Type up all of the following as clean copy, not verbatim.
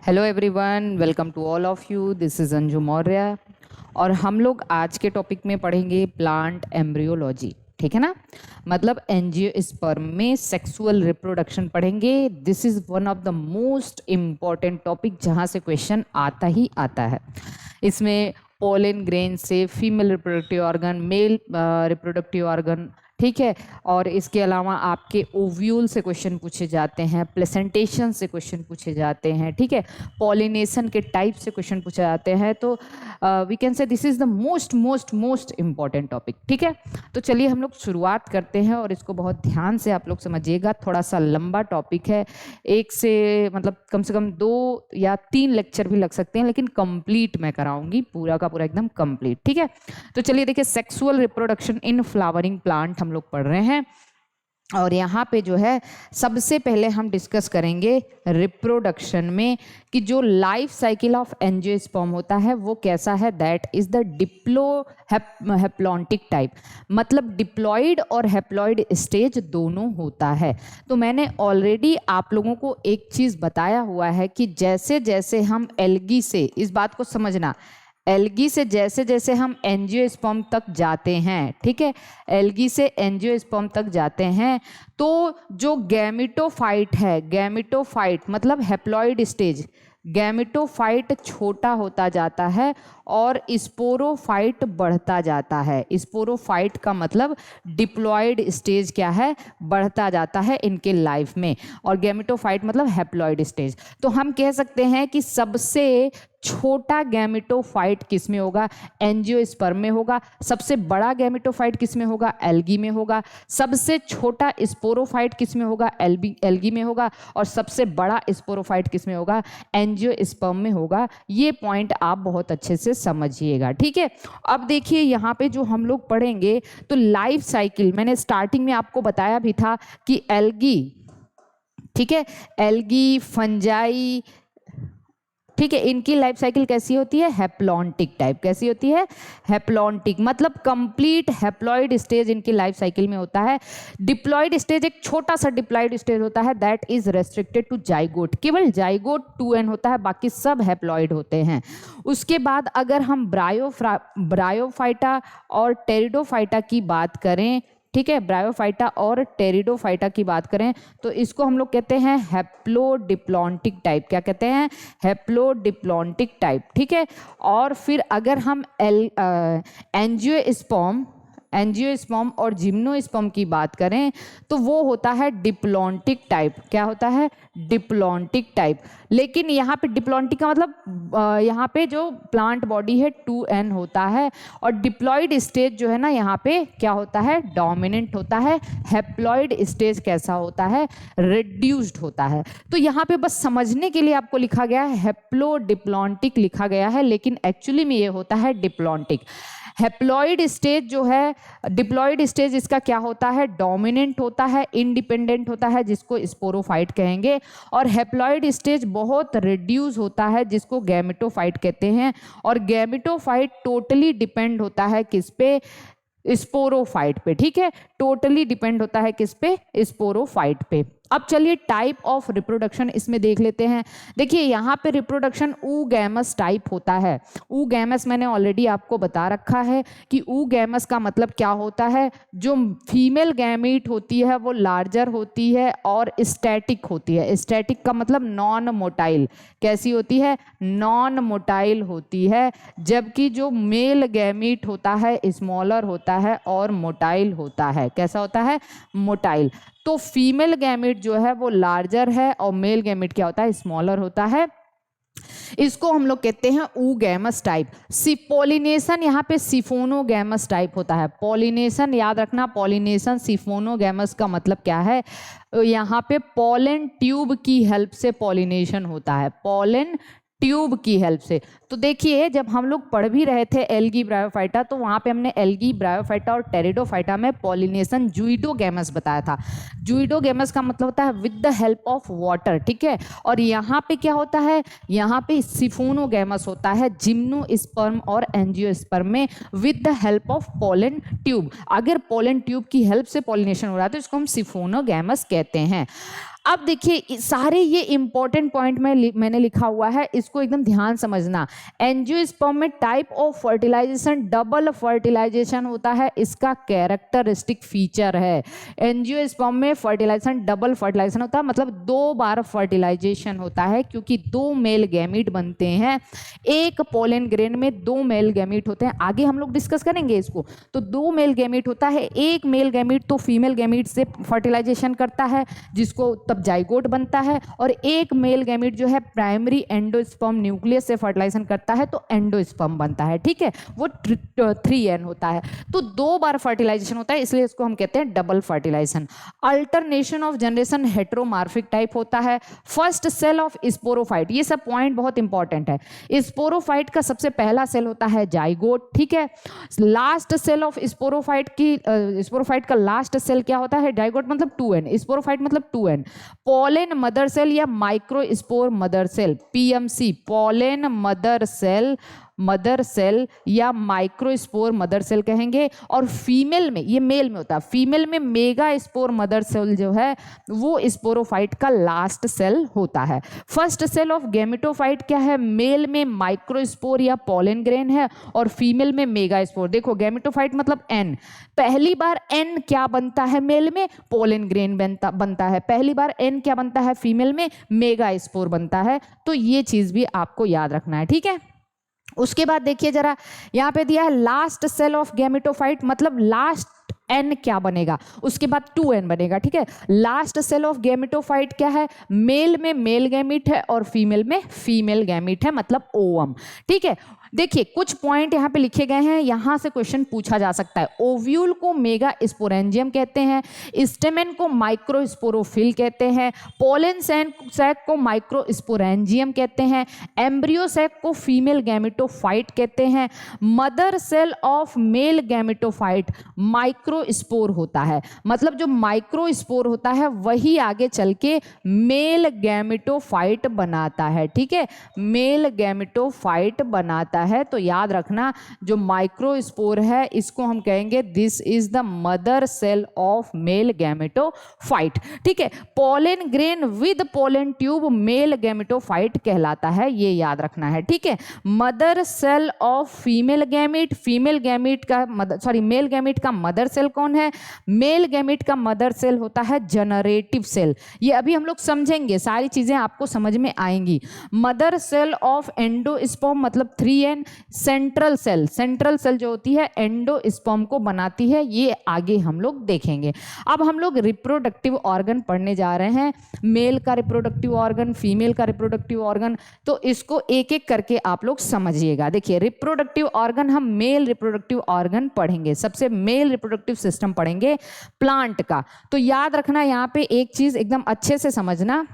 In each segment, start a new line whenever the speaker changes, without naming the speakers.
Hello everyone, welcome to all of you. This is Anju Maurya और हम लोग आज के टॉपिक में पढ़ेंगे प्लांट एम्ब्रियोलॉजी। ठीक है ना, मतलब एंजियोस्पर्म में सेक्सुअल रिप्रोडक्शन पढ़ेंगे। This is one of the most important topic जहाँ से क्वेश्चन आता ही आता है। इसमें पोलन ग्रेन से female reproductive organ, male reproductive organ, ठीक है, और इसके अलावा आपके ओव्यूल से क्वेश्चन पूछे जाते हैं, प्लेसेंटेशन से क्वेश्चन पूछे जाते हैं, ठीक है, पॉलिनेशन के टाइप से क्वेश्चन पूछे जाते हैं। तो we can say this is the most important topic. ठीक है, तो चलिए हम लोग शुरुआत करते हैं और इसको बहुत ध्यान से आप लोग समझिएगा। थोड़ा सा लंबा टॉपिक है, एक से मतलब कम से कम 2 या 3 लेक्चर भी लग सकते हैं, लेकिन कंप्लीट मैं कराऊंगी, पूरा का पूरा एकदम कंप्लीट। ठीक है, तो चलिए देखिए, sexual reproduction in flowering plant हम लोग पढ़ रहे हैं और यहाँ पे जो है सबसे पहले हम डिस्कस करेंगे रिप्रोडक्शन में कि जो लाइफ साइकिल ऑफ एंजियोस्पर्म होता है वो कैसा है। That is the haplontic type, मतलब डिप्लॉइड और हैप्लॉइड स्टेज दोनों होता है। तो मैंने ऑलरेडी आप लोगों को एक चीज़ बताया हुआ है कि जैसे जैसे हम एल्गी से, इस बात को समझना, एल्गी से जैसे जैसे हम एंजियोस्पर्म तक जाते हैं, ठीक है, एल्गी से एंजियोस्पर्म तक जाते हैं, तो जो गैमेटोफाइट है, गैमेटोफाइट मतलब हैप्लॉइड स्टेज, गैमेटोफाइट छोटा होता जाता है और स्पोरोफाइट बढ़ता जाता है। स्पोरोफाइट का मतलब डिप्लॉइड स्टेज क्या है, बढ़ता जाता है इनके लाइफ में, और गैमेटोफाइट मतलब हैप्लॉइड स्टेज। तो हम कह सकते हैं कि सबसे छोटा गैमेटोफाइट किस में होगा, एंजियोस्पर्म में होगा। सबसे बड़ा गैमेटोफाइट किस में होगा, एल्गी में होगा। सबसे छोटा स्पोरोफाइट किस में होगा, एल्गी में होगा। और सबसे बड़ा स्पोरोफाइट किस में होगा, एंजियोस्पर्म में होगा। ये पॉइंट आप बहुत अच्छे से समझिएगा। ठीक है, अब देखिए यहाँ पे जो हम लोग पढ़ेंगे, तो लाइफ साइकिल मैंने स्टार्टिंग में आपको बताया भी था कि एल्गी, ठीक है, एल्गी, फंजाई, ठीक है, इनकी लाइफ साइकिल कैसी होती है, हैप्लॉन्टिक टाइप। कैसी होती है, हैप्लॉन्टिक, मतलब कंप्लीट हैप्लॉइड स्टेज इनकी लाइफ साइकिल में होता है। डिप्लॉइड स्टेज एक छोटा सा डिप्लॉइड स्टेज होता है, that is restricted to zygote. केवल जाइगोट 2n होता है, बाकी सब हैप्लॉइड होते हैं। उसके बाद अगर हम ब्रायोफाइटा और टेरिडोफाइटा की बात करें, ठीक है, ब्रायोफाइटा और टेरिडोफाइटा की बात करें, तो इसको हम लोग कहते हैं हैप्लोडिप्लॉन्टिक टाइप। क्या कहते हैं, हैप्लोडिप्लॉन्टिक टाइप। ठीक है, और फिर अगर हम एंजियोस्पर्म और जिम्नोस्पर्म की बात करें, तो वो होता है डिप्लॉन्टिक टाइप। क्या होता है, डिप्लॉन्टिक टाइप। लेकिन यहाँ पे डिप्लॉन्टिक का मतलब यहाँ पे जो प्लांट बॉडी है 2n होता है, और डिप्लॉइड स्टेज जो है ना यहाँ पे क्या होता है, डोमिनेंट होता है। हैप्लॉइड स्टेज कैसा होता है, रिड्यूस्ड होता है। तो यहाँ पे बस समझने के लिए आपको लिखा गया है हैप्लोडिप्लॉन्टिक लिखा गया है, लेकिन एक्चुअली में ये होता है डिप्लॉन्टिक। हैप्लॉइड स्टेज जो है, डिप्लॉइड स्टेज इसका क्या होता है, डोमिनेंट होता है, इंडिपेंडेंट होता है, जिसको स्पोरोफाइट कहेंगे। और हैप्लॉइड स्टेज बहुत रिड्यूस होता है, जिसको गैमेटोफाइट कहते हैं। और गैमेटोफाइट टोटली डिपेंड होता है किस पे, स्पोरोफाइट पे। ठीक है, टोटली डिपेंड होता है किस पे, स्पोरोफाइट पे। अब चलिए टाइप ऑफ रिप्रोडक्शन इसमें देख लेते हैं। देखिए यहाँ पे रिप्रोडक्शन ऊगैमस टाइप होता है। ऊगैमस मैंने ऑलरेडी आपको बता रखा है कि ऊगैमस का मतलब क्या होता है, जो फीमेल गैमीट होती है वो लार्जर होती है और स्टैटिक होती है। स्टैटिक का मतलब नॉन मोटाइल। कैसी होती है, नॉन मोटाइल होती है, जबकि जो मेल गैमीट होता है स्मॉलर होता है और मोटाइल होता है। कैसा होता है, मोटाइल। तो फीमेल गैमेट जो है वो लार्जर है और मेल गैमेट क्या होता है, स्मॉलर होता है। इसको हम लोग कहते हैं ऊगैमस टाइप। पॉलिनेशन यहाँ पे सिफोनोगैमस टाइप होता है। पॉलिनेशन याद रखना, पॉलिनेशन सिफोनोगैमस का मतलब क्या है, यहाँ पे पॉलन ट्यूब की हेल्प से पॉलिनेशन होता है, पॉलन ट्यूब की हेल्प से। तो देखिए जब हम लोग पढ़ भी रहे थे एल्गी ब्रायोफाइटा, तो वहाँ पे हमने एल्गी ब्रायोफाइटा और टेरिडोफाइटा में पॉलिनेशन जूइडोगैमस बताया था। जूइडोगैमस का मतलब होता है with the help of water. ठीक है, और यहाँ पे क्या होता है, यहाँ पे सिफोनोगैमस होता है जिम्नोस्पर्म और एंजियोस्पर्म में with the help of pollen tube. अगर पॉलन ट्यूब की हेल्प से पॉलिनेशन हो रहा है तो इसको हम सिफोनोगैमस कहते हैं। अब देखिए सारे ये इंपॉर्टेंट पॉइंट मैंने लिखा हुआ है, इसको एकदम ध्यान समझना। एंजियोस्पर्म में type of fertilization double fertilization होता है, इसका कैरेक्टरिस्टिक फीचर है। एंजियोस्पर्म में फर्टिलाइजेशन डबल फर्टिलाइजेशन होता है, मतलब 2 बार फर्टिलाइजेशन होता है, क्योंकि 2 मेल गैमीट बनते हैं। एक पोलन ग्रेन में 2 मेल गैमीट होते हैं, आगे हम लोग डिस्कस करेंगे इसको। तो 2 मेल गैमीट होता है, एक मेल गैमीट तो फीमेल गैमीट से फर्टिलाइजेशन करता है, जिसको तब जाइगोट बनता है, और एक मेल गैमीट जो है प्राइमरी एंडोस्पर्म न्यूक्लियस से फर्टिलाइजेशन करता है, तो एंडोस्पर्म बनता है। ठीक है, वो 3n होता है। तो 2 बार फर्टिलाइजेशन होता है, इसलिए इसको हम कहते हैं double fertilization. Alternation of generation heteromorphic type होता है। फर्स्ट सेल ऑफ स्पोरोफाइट, ये सब पॉइंट बहुत इंपॉर्टेंट है। स्पोरोफाइट का सबसे पहला सेल होता है जाइगोट। ठीक है, लास्ट सेल ऑफ स्पोरोफाइट का लास्ट सेल क्या होता है? जाइगोट मतलब 2n, स्पोरोफाइट मतलब 2n। पोलन मदर सेल या microspore mother cell, PMC, pollen mother cell या माइक्रोस्पोर मदर सेल कहेंगे। और फीमेल में, ये मेल में होता है, फीमेल में मेगा स्पोर मदर सेल जो है वो स्पोरोफाइट का लास्ट सेल होता है। फर्स्ट सेल ऑफ गैमेटोफाइट क्या है? मेल में माइक्रोस्पोर या पोलन ग्रेन है, और फीमेल में मेगा स्पोर। देखो गैमेटोफाइट मतलब n, पहली बार n क्या बनता है मेल में? पोलन ग्रेन बनता है। पहली बार n क्या बनता है फीमेल में? मेगा स्पोर बनता है। तो ये चीज भी आपको याद रखना है। ठीक है, उसके बाद देखिए जरा, यहाँ पे दिया है लास्ट सेल ऑफ गैमेटोफाइट, मतलब लास्ट n क्या बनेगा? उसके बाद 2n बनेगा। ठीक है, लास्ट सेल ऑफ गैमेटोफाइट क्या है? मेल में मेल गैमीट है और फीमेल में फीमेल गैमीट है, मतलब ओवम। ठीक है, देखिए कुछ पॉइंट यहाँ पे लिखे गए हैं, यहाँ से क्वेश्चन पूछा जा सकता है। ओव्यूल को मेगा स्पोरेंजियम कहते हैं, स्टेमेन को माइक्रोस्पोरोफिल कहते हैं, पोलन सैक को माइक्रोस्पोरेंजियम कहते हैं, एम्ब्रियो सैक को फीमेल गैमेटोफाइट कहते हैं। Mother cell of male gametophyte microspore होता है, मतलब जो माइक्रोस्पोर होता है वही आगे चल के मेल गैमेटोफाइट बनाता है। ठीक है, मेल गैमेटोफाइट बनाता है। तो याद रखना, जो माइक्रोस्पोर है इसको हम कहेंगे this is the mother cell of male gametophyte. ठीक है, pollen grain with pollen tube male gametophyte कहलाता है, ये याद रखना है। ठीक है, mother cell of female gamete, female gamete का मेल गैमीट का मदर सेल कौन है? मेल गैमीट का मदर सेल होता है जनरेटिव सेल। ये अभी हम लोग समझेंगे, सारी चीजें आपको समझ में आएंगी। मदर सेल ऑफ एंडोस्पर्म मतलब 3n। सेंट्रल सेल जो होती है एंडोस्पर्म को बनाती है, ये आगे हम लोग देखेंगे। अब हम लोग रिप्रोडक्टिव ऑर्गन पढ़ने जा रहे हैं, मेल का रिप्रोडक्टिव ऑर्गन, फीमेल का रिप्रोडक्टिव ऑर्गन। तो इसको एक एक करके आप लोग समझिएगा। देखिए रिप्रोडक्टिव ऑर्गन, हम मेल रिप्रोडक्टिव ऑर्गन पढ़ेंगे, सबसे मेल रिप्रोडक्टिव सिस्टम पढ़ेंगे प्लांट का। तो याद रखना, यहाँ पे एक चीज एकदम अच्छे से समझना,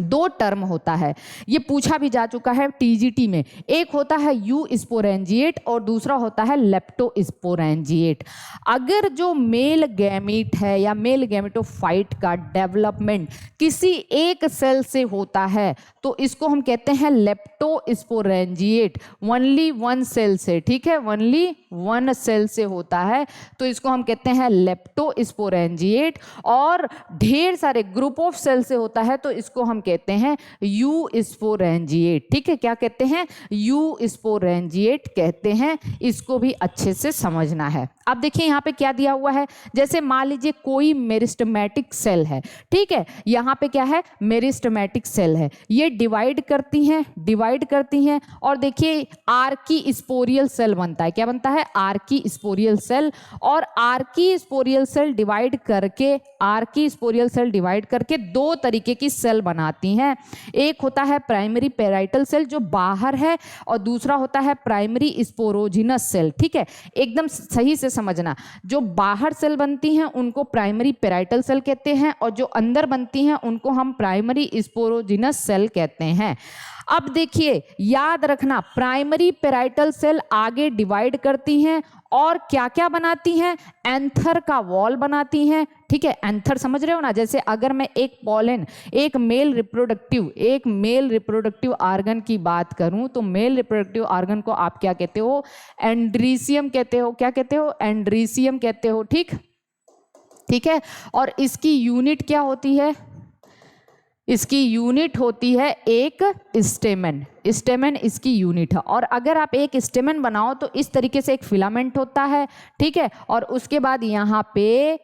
2 टर्म होता है, ये पूछा भी जा चुका है टीजीटी में। एक होता है यू स्पोरेंजिएट और दूसरा होता है लेप्टो स्पोरेंजिएट। अगर जो मेल गैमीट है या मेल गैमेटोफाइट का डेवलपमेंट किसी एक सेल से होता है तो इसको हम कहते हैं लेप्टो स्पोरेंजिएट, ओनली 1 सेल से। ठीक है, ओनली 1 सेल से होता है तो इसको हम कहते हैं लेप्टो स्पोरेंजिएट। और ढेर सारे ग्रुप ऑफ सेल से होता है तो इसको हम कहते हैं यू स्पोरेंजिएट। ठीक है, क्या कहते हैं? यू स्पोरेंजिएट कहते हैं। इसको भी अच्छे से समझना है। अब देखिए यहाँ पे क्या दिया हुआ है, जैसे मान लीजिए कोई मेरिस्टेमेटिक सेल है। ठीक है, यहाँ पे क्या है? मेरिस्टेमेटिक सेल है, ये डिवाइड करती हैं और देखिए आर्की स्पोरियल सेल बनता है। क्या बनता है? Archesporial cell. और आर्की स्पोरियल सेल डिवाइड करके 2 तरीके की सेल बनाती हैं। एक होता है प्राइमरी पेराइटल सेल जो बाहर है, और दूसरा होता है प्राइमरी स्पोरोजिनस सेल। ठीक है, एकदम सही से समझना, जो बाहर सेल बनती हैं उनको प्राइमरी पेराइटल सेल कहते हैं, और जो अंदर बनती हैं उनको हम प्राइमरी स्पोरोजिनस सेल कहते हैं। अब देखिए याद रखना, प्राइमरी पेराइटल सेल आगे डिवाइड करती हैं और क्या क्या बनाती हैं? एंथर का वॉल बनाती हैं। ठीक है, एंथर समझ रहे हो ना? जैसे अगर मैं एक मेल रिप्रोडक्टिव ऑर्गन की बात करूं तो मेल रिप्रोडक्टिव ऑर्गन को आप क्या कहते हो? एंड्रीसियम कहते हो। क्या कहते हो? एंड्रीसियम कहते हो। ठीक है, और इसकी यूनिट क्या होती है? इसकी यूनिट होती है एक स्टेमन, स्टेमन इसकी यूनिट है। और अगर आप एक स्टेमन बनाओ तो इस तरीके से एक फिलामेंट होता है, ठीक है, और उसके बाद यहाँ पे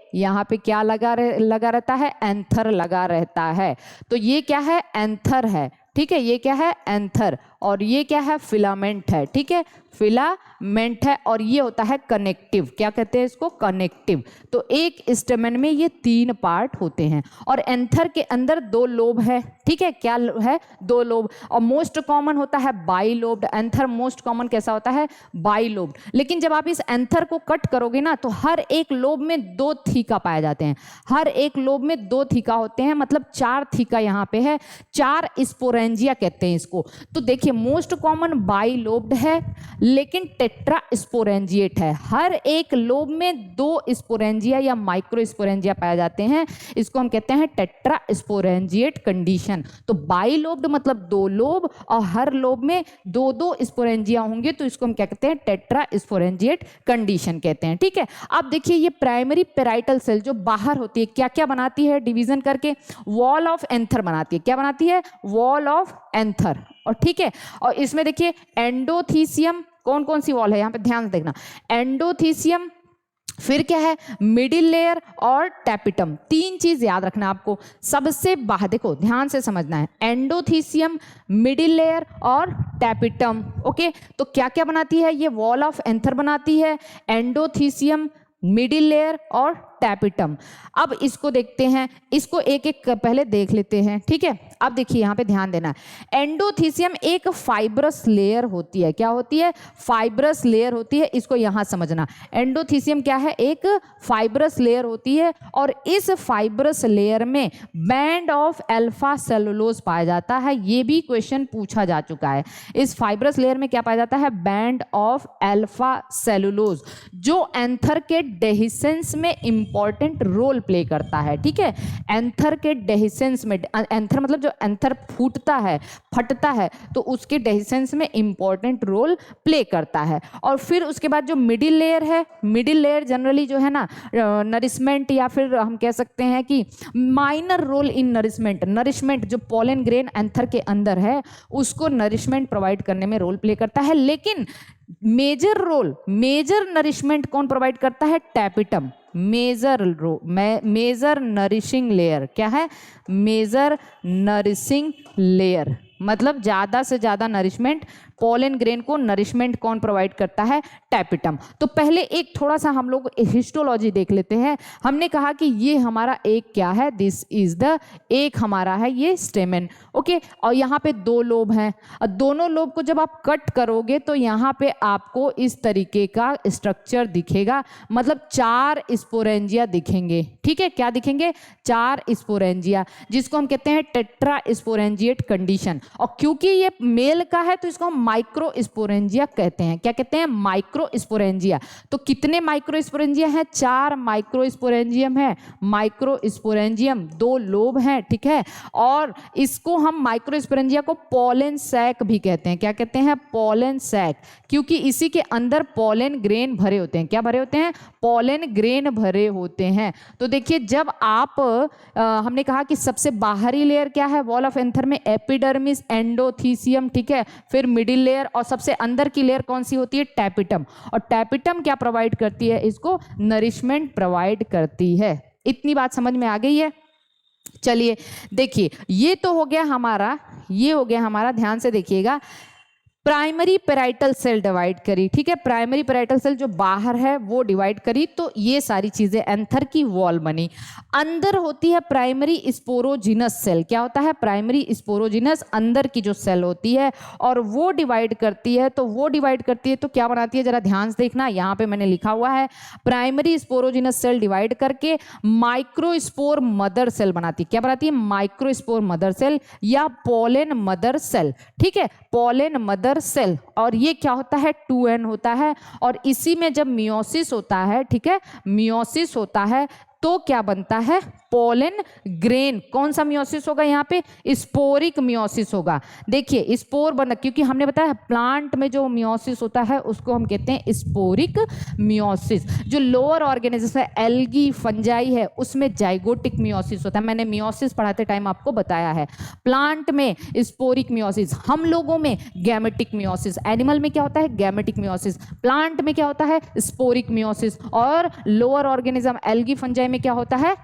क्या लगा रहता है, एंथर लगा रहता है। तो ये क्या है, एंथर है, ठीक है, ये क्या है, एंथर, और ये क्या है, फिलामेंट है, ठीक है, फिलामेंट है। और ये होता है कनेक्टिव, क्या कहते हैं इसको, कनेक्टिव। तो एक स्टेमन में ये 3 पार्ट होते हैं और एंथर के अंदर 2 लोब है, ठीक है, क्या है, 2 लोब। और मोस्ट कॉमन होता है बाइलोब्ड एंथर, मोस्ट कॉमन कैसा होता है, बाइलोब्ड। लेकिन जब आप इस एंथर को कट करोगे ना तो हर एक लोब में 2 थीका पाए जाते हैं, हर एक लोब में 2 थीका होते हैं, मतलब 4 थीका यहाँ पे है, 4 स्पोरेंजिया कहते हैं इसको। तो देखिए मोस्ट कॉमन बाइलोब्ड है लेकिन टेट्रा स्पोरेंजिएट है, हर एक लोब में 2 स्पोरेंजिया या माइक्रो स्पोरेंजिया पाए जाते हैं, इसको हम कहते हैं टेट्रा स्पोरेंजिएट कंडीशन। तो बाइलोब्ड मतलब 2 लोब और हर लोब में 2 स्पोरेंजिया होंगे, तो इसको हम क्या कहते हैं, टेट्रा स्पोरेंजिएट कंडीशन कहते हैं, ठीक है। अब देखिए ये प्राइमरी पेराइटल सेल जो बाहर होती है क्या क्या बनाती है, डिवीजन करके वॉल ऑफ एंथर बनाती है, क्या बनाती है, वॉल ऑफ एंथर, और ठीक है। और इसमें देखिए एंडोथीसियम, कौन कौन सी वॉल है यहाँ पे ध्यान से देखना, एंडोथीसियम, फिर क्या है, मिडिल लेयर और टैपिटम। 3 चीज याद रखना आपको, सबसे बाहर देखो ध्यान से समझना है, एंडोथीसियम, मिडिल लेयर और टैपिटम, ओके। तो क्या क्या बनाती है, ये वॉल ऑफ एंथर बनाती है, एंडोथीसियम, मिडिल लेयर और टैपिटम। अब इसको देखते हैं, इसको एक एक पहले देख लेते हैं, ठीक है। अब देखिए यहाँ पे ध्यान देना, एंडोथीसियम एक फाइब्रस लेयर होती है, क्या होती है, फाइब्रस लेयर होती है, इसको यहाँ समझना। एंडोथीसियम क्या है, एक फाइब्रस लेयर होती है और इस फाइब्रस लेयर में बैंड ऑफ अल्फा सेलुलोज पाया जाता है, ये भी क्वेश्चन पूछा जा चुका है। इस फाइब्रस लेयर में क्या पाया जाता है, बैंड ऑफ अल्फा सेलुलोज, जो एंथर के डेहिसेंस में इंपॉर्टेंट रोल प्ले करता है, ठीक है। एंथर के डेहिसेंस में, एंथर मतलब जो एंथर फूटता है, फटता है, तो उसके डेहिसेंस में इंपॉर्टेंट रोल प्ले करता है। और फिर उसके बाद जो मिडिल लेयर है, मिडिल लेयर जनरली जो है ना नरिशमेंट या फिर हम कह सकते हैं कि minor role in nourishment, nourishment जो पोलन ग्रेन एंथर के अंदर है उसको नरिशमेंट प्रोवाइड करने में रोल प्ले करता है। लेकिन मेजर रोल, मेजर नरिशमेंट कौन प्रोवाइड करता है, टैपिटम, मेजर नरिशिंग लेयर, क्या है, मेजर नरिशिंग लेयर, मतलब ज्यादा से ज्यादा नरिशमेंट, पोलन ग्रेन को नरिशमेंट कौन प्रोवाइड करता है, टैपिटम। तो पहले एक थोड़ा सा हम लोग हिस्टोलॉजी देख लेते हैं। हमने कहा कि ये हमारा एक क्या है, दिस इज द, एक हमारा है ये स्टेमन, ओके। और यहाँ पे 2 लोब हैं, और दोनों लोब को जब आप कट करोगे तो यहाँ पे आपको इस तरीके का स्ट्रक्चर दिखेगा, मतलब 4 स्पोरेंजिया दिखेंगे, ठीक है, क्या दिखेंगे, 4 स्पोरेंजिया, जिसको हम कहते हैं टेट्रा स्पोरेंजिएट कंडीशन। और क्योंकि ये मेल का है तो इसको हम माइक्रो स्पोरेंजिया कहते हैं, क्या कहते हैं, माइक्रो स्पोरेंजिया। तो कितने माइक्रो स्पोरेंजिया हैं, 4 माइक्रो स्पोरेंजियम है, माइक्रो स्पोरेंजियम, 2 लोब हैं, ठीक है। और इसको हम माइक्रो स्पोरेंजिया को पोलन सैक भी कहते हैं, क्या कहते हैं, पोलन सैक, क्योंकि इसी के अंदर पोलन ग्रेन भरे होते हैं, क्या भरे होते हैं, पोलन ग्रेन भरे होते हैं। तो देखिए जब आप हमने कहा कि सबसे बाहरी लेयर क्या है, वॉल ऑफ एंथर में एपिडर्मिस, एंडोथीसियम, ठीक है, फिर मिडिल लेयर, और सबसे अंदर की लेयर कौन सी होती है, टैपिटम। और टैपिटम क्या प्रोवाइड करती है, इसको नरिशमेंट प्रोवाइड करती है। इतनी बात समझ में आ गई है। चलिए देखिए ये तो हो गया हमारा, ये हो गया हमारा, ध्यान से देखिएगा, प्राइमरी पेराइटल सेल डिवाइड करी, ठीक है, प्राइमरी पेराइटल सेल जो बाहर है वो डिवाइड करी, तो ये सारी चीजें एंथर की वॉल बनी। अंदर होती है प्राइमरी स्पोरोजिनस सेल, क्या होता है, प्राइमरी स्पोरोजिनस, अंदर की जो सेल होती है, और वो डिवाइड करती है, तो वो डिवाइड करती है तो क्या बनाती है, जरा ध्यान से देखना, यहाँ पे मैंने लिखा हुआ है, प्राइमरी स्पोरोजिनस सेल डिवाइड करके माइक्रोस्पोर मदर सेल बनाती है, क्या बनाती है, माइक्रोस्पोर मदर सेल या पोलन मदर सेल, ठीक है, पोलन मदर सेल। और ये क्या होता है, 2n होता है, और इसी में जब मियोसिस होता है, ठीक है, मियोसिस होता है तो क्या बनता है, पोलन ग्रेन। कौन सा मियोसिस होगा यहाँ पे, स्पोरिक मियोसिस होगा। देखिए स्पोर बना, क्योंकि हमने बताया प्लांट में जो मियोसिस होता है उसको हम कहते हैं स्पोरिक मियोसिस। जो लोअर ऑर्गेनिज्म है, एल्गी, फंजाई है, उसमें जाइगोटिक मियोसिस होता है। मैंने मियोसिस पढ़ाते टाइम आपको बताया है। प्लांट में स्पोरिक मियोसिस, हम लोगों में गैमेटिक मियोसिस। एनिमल में क्या होता है, गैमेटिक मियोसिस। प्लांट में क्या होता है, स्पोरिक मियोसिस। और लोअर ऑर्गेनिज्म एल्गी, फंजाई में क्या होता है,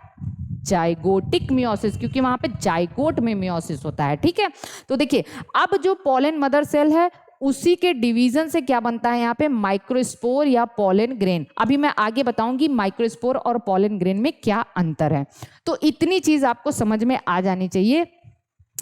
जाइगोटिक मियोसिस, क्योंकि वहां पे जाइगोट में मियोसिस होता है। ठीक है, तो देखिए अब जो पोलन मदर सेल है उसी के डिवीजन से क्या बनता है यहाँ पे, माइक्रोस्पोर या पोलन ग्रेन। अभी मैं आगे बताऊंगी माइक्रोस्पोर और पोलन ग्रेन में क्या अंतर है। तो इतनी चीज आपको समझ में आ जानी चाहिए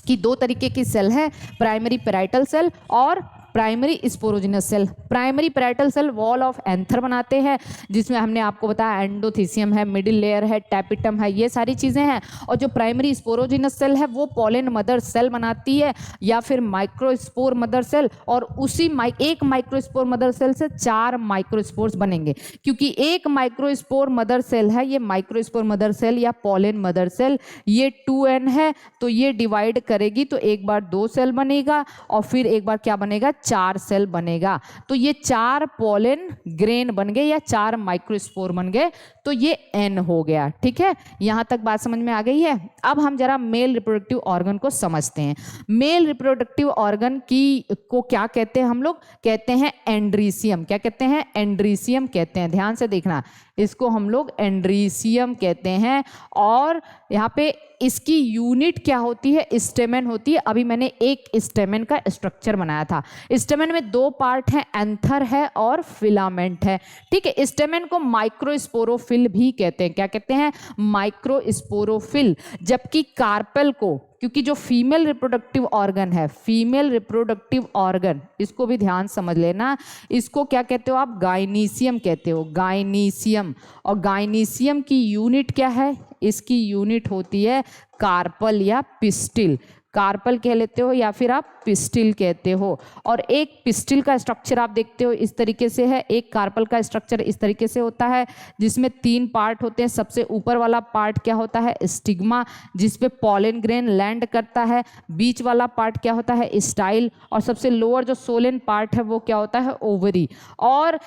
कि दो तरीके की सेल है, प्राइमरी पैराइटल सेल और primary sporogenous cell. Primary parietal cell wall of anther बनाते हैं, जिसमें हमने आपको बताया एंडोथीसियम है, मिडिल लेयर है, टैपिटम है, ये सारी चीजें हैं। और जो प्राइमरी स्पोरोजिनस सेल है वो पोलन मदर सेल बनाती है या फिर माइक्रोस्पोर मदर सेल। और उसी एक माइक्रोस्पोर मदर सेल से 4 माइक्रोस्पोर्स बनेंगे, क्योंकि एक माइक्रोस्पोर मदर सेल है, ये माइक्रोस्पोर मदर सेल या पोलन मदर सेल, ये 2n है, तो ये डिवाइड करेगी तो एक बार 2 सेल बनेगा और फिर एक बार क्या बनेगा, 4 सेल बनेगा। तो ये 4 पोलन ग्रेन बन गए या 4 माइक्रोस्पोर बन गए, तो ये n हो गया। ठीक है, यहां तक बात समझ में आ गई है। अब हम जरा मेल रिप्रोडक्टिव ऑर्गन को समझते हैं। मेल रिप्रोडक्टिव ऑर्गन को क्या कहते हैं, हम लोग कहते हैं एंड्रीसियम। क्या कहते हैं, एंड्रीसियम कहते हैं। ध्यान से देखना, इसको हम लोग एंड्रीसियम कहते हैं। और यहाँ पे इसकी यूनिट क्या होती है, स्टेमेन होती है। अभी मैंने एक स्टेमेन का स्ट्रक्चर बनाया था। स्टेमेन में 2 पार्ट हैं, एंथर है और फिलामेंट है। ठीक है, स्टेमेन को माइक्रोस्पोरोफिल भी कहते हैं। क्या कहते हैं, माइक्रोस्पोरोफिल। जबकि कार्पेल को, क्योंकि जो फीमेल रिप्रोडक्टिव ऑर्गन है, फीमेल रिप्रोडक्टिव ऑर्गन, इसको भी ध्यान समझ लेना, इसको क्या कहते हो आप, गाइनीसियम कहते हो, गाइनीसियम। और गाइनीसियम की यूनिट क्या है, इसकी यूनिट होती है कार्पल या पिस्टिल। कार्पल कह लेते हो या फिर आप पिस्टिल कहते हो। और एक पिस्टिल का स्ट्रक्चर आप देखते हो इस तरीके से है, एक कार्पल का स्ट्रक्चर इस तरीके से होता है, जिसमें 3 पार्ट होते हैं। सबसे ऊपर वाला पार्ट क्या होता है, स्टिग्मा, जिसपे पोलन ग्रेन लैंड करता है। बीच वाला पार्ट क्या होता है, स्टाइल। और सबसे लोअर जो सोलन पार्ट है वो क्या होता है, ओवरी। और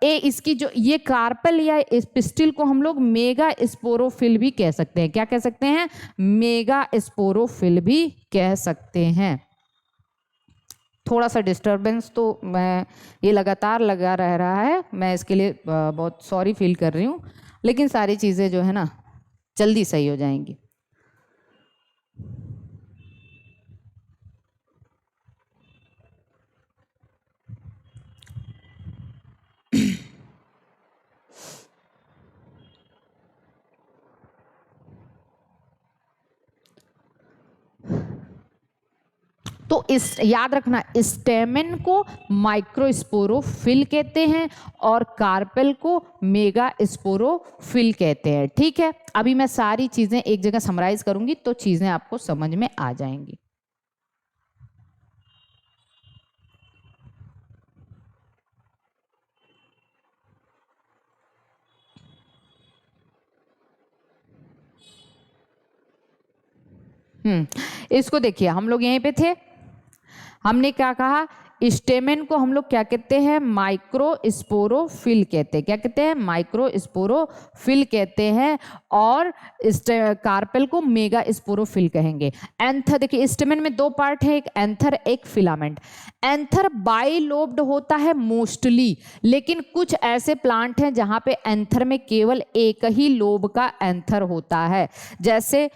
इसकी जो ये कार्पल या इस पिस्टिल को हम लोग मेगा स्पोरोफिल भी कह सकते हैं। क्या कह सकते हैं, मेगा स्पोरोफिल भी कह सकते हैं। थोड़ा सा डिस्टरबेंस तो मैं ये लगातार लगा रह रहा है, मैं इसके लिए बहुत सॉरी फील कर रही हूँ, लेकिन सारी चीज़ें जो है ना जल्दी सही हो जाएंगी। तो इस याद रखना, स्टेमेन को माइक्रोस्पोरोफिल कहते हैं और कार्पेल को मेगा स्पोरोफिल कहते हैं। ठीक है, अभी मैं सारी चीजें एक जगह समराइज करूंगी तो चीजें आपको समझ में आ जाएंगी। इसको देखिए, हम लोग यहीं पे थे, हमने क्या कहा, स्टेमेन को हम लोग क्या कहते हैं, माइक्रोस्पोरोफिल कहते हैं। क्या कहते हैं, माइक्रोस्पोरोफिल कहते हैं। और कार्पेल को मेगा स्पोरोफिल कहेंगे। एंथर देखिए, स्टेमेन में 2 पार्ट है, एक एंथर एक फिलामेंट। एंथर बाइलोब्ड होता है मोस्टली, लेकिन कुछ ऐसे प्लांट हैं जहां पे एंथर में केवल एक ही लोब का एंथर होता है। जैसे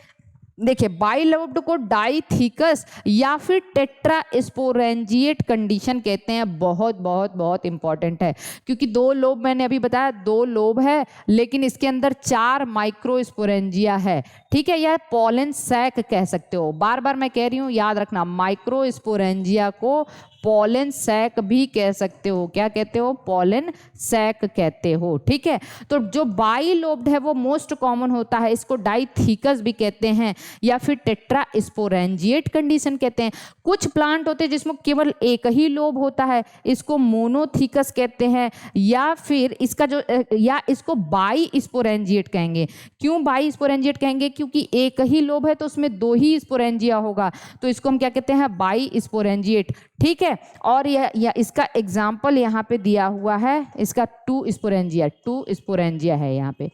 देखिए, बाइलोब्ड को डाइथिकस या फिर टेट्रास्पोरेंजिएट कंडीशन कहते हैं। बहुत बहुत बहुत इंपॉर्टेंट है, क्योंकि 2 लोब मैंने अभी बताया, 2 लोब है लेकिन इसके अंदर 4 माइक्रोस्पोरेंजिया है। ठीक है, यह पोलन सैक कह सकते हो। बार बार मैं कह रही हूँ, याद रखना, माइक्रोस्पोरेंजिया को पॉलन सैक भी कह सकते हो। क्या कहते हो? पॉलन सैक कहते हो। ठीक है, तो जो बाइलोब्ड है वो मोस्ट कॉमन होता है, इसको डाइथिकस भी कहते हैं या फिर टेट्रास्पोरेंजिएट कंडीशन कहते हैं। कुछ प्लांट होते हैं जिसमें केवल एक ही लोब होता है, इसको मोनोथिकस कहते हैं, या फिर इसका जो या इसको बाइस्पोरेंजिएट कहेंगे। क्यों बाइस्पोरेंजिएट कहेंगे? क्योंकि एक ही लोब है तो उसमें 2 ही स्पोरेंजिया होगा, तो इसको हम क्या कहते हैं? बाइस्पोरेंजिएट। ठीक है, और यह इसका एग्जाम्पल यहाँ पे दिया हुआ है, इसका 2 स्पोरेंजिया है यहाँ पे,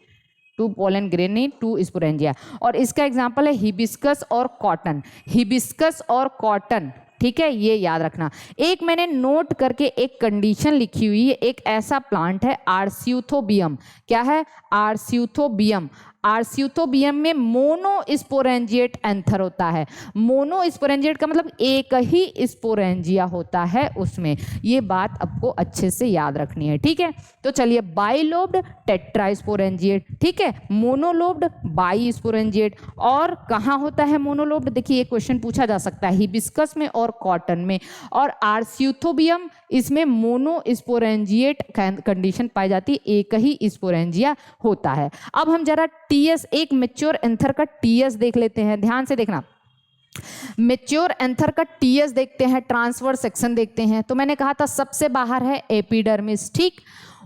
2 पोलन ग्रेन नहीं, 2 स्पोरेंजिया। और इसका एग्जाम्पल है हिबिस्कस और कॉटन। हिबिस्कस और कॉटन, ठीक है, ये याद रखना। एक मैंने नोट करके एक कंडीशन लिखी हुई है, एक ऐसा प्लांट है आर्स्यूथोबियम। क्या है? आर्स्यूथोबियम। आर्स्यूथोबियम में मोनोस्पोरेंजिएट एंथर होता है। मोनोस्पोरेंजिएट का मतलब एक ही स्पोरेंजिया होता है उसमें। ये बात आपको अच्छे से याद रखनी है। ठीक है, तो चलिए, बाइलोब्ड टेट्रास्पोरेंजिएट, ठीक है, मोनोलोब्ड बाइस्पोरेंजिएट। और कहाँ होता है मोनोलोब्ड? देखिए, ये क्वेश्चन पूछा जा सकता है हिबिस्कस में और कॉटन में। और आर्स्यूथोबियम, इसमें मोनोस्पोरेंजिएट कंडीशन पाई जाती है, एक ही स्पोरेंजिया होता है। अब हम जरा टीएस, एक मैच्योर एंथर का टीएस देख लेते हैं, ध्यान से देखना। मैच्योर एंथर का टीएस देखते हैं, ट्रांसवर्स सेक्शन देखते हैं। तो मैंने कहा था सबसे बाहर है एपिडर्मिस, ठीक,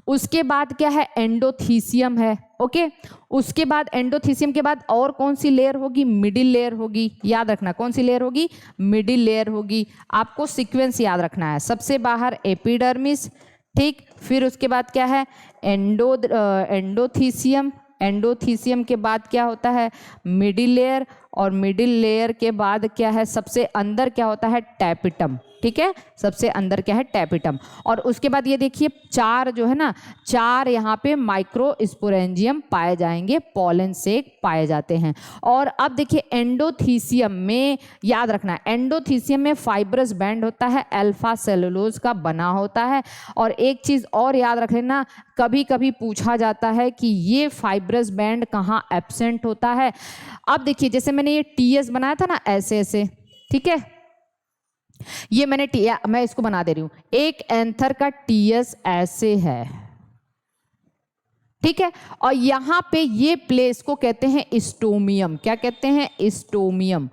उसके बाद क्या है? एंडोथीसियम है। ओके, उसके बाद एंडोथीसियम के बाद और कौन सी लेयर होगी? मिडिल लेयर होगी। याद रखना, कौन सी लेयर होगी? मिडिल लेयर होगी। आपको सीक्वेंस याद रखना है, सबसे बाहर एपिडर्मिस, ठीक, फिर उसके बाद क्या है? एंडोथीसियम। एंडोथीसियम के बाद क्या होता है? Middle layer. और मिडिल लेयर के बाद क्या है? सबसे अंदर क्या होता है? टैपिटम। ठीक है, सबसे अंदर क्या है? टैपिटम। और उसके बाद ये देखिए 4 जो है ना, 4 यहाँ पे माइक्रोस्पोरेंजियम पाए जाएंगे, पॉलन सेक पाए जाते हैं। और अब देखिए एंडोथीसियम में याद रखना, एंडोथीसियम में फाइब्रस बैंड होता है, अल्फा सेलुलोज का बना होता है। और एक चीज और याद रख लेना, कभी कभी पूछा जाता है कि ये फाइब्रस बैंड कहाँ एब्सेंट होता है। अब देखिए, जैसे मैंने ये टीएस बनाया था ना, ऐसे ऐसे, ठीक है, ये मैं इसको बना दे रही हूं। एक एंथर का टीएस ऐसे है, ठीक है, और यहां पे ये प्लेस को कहते हैं स्टोमियम। क्या कहते हैं? स्टोमियम।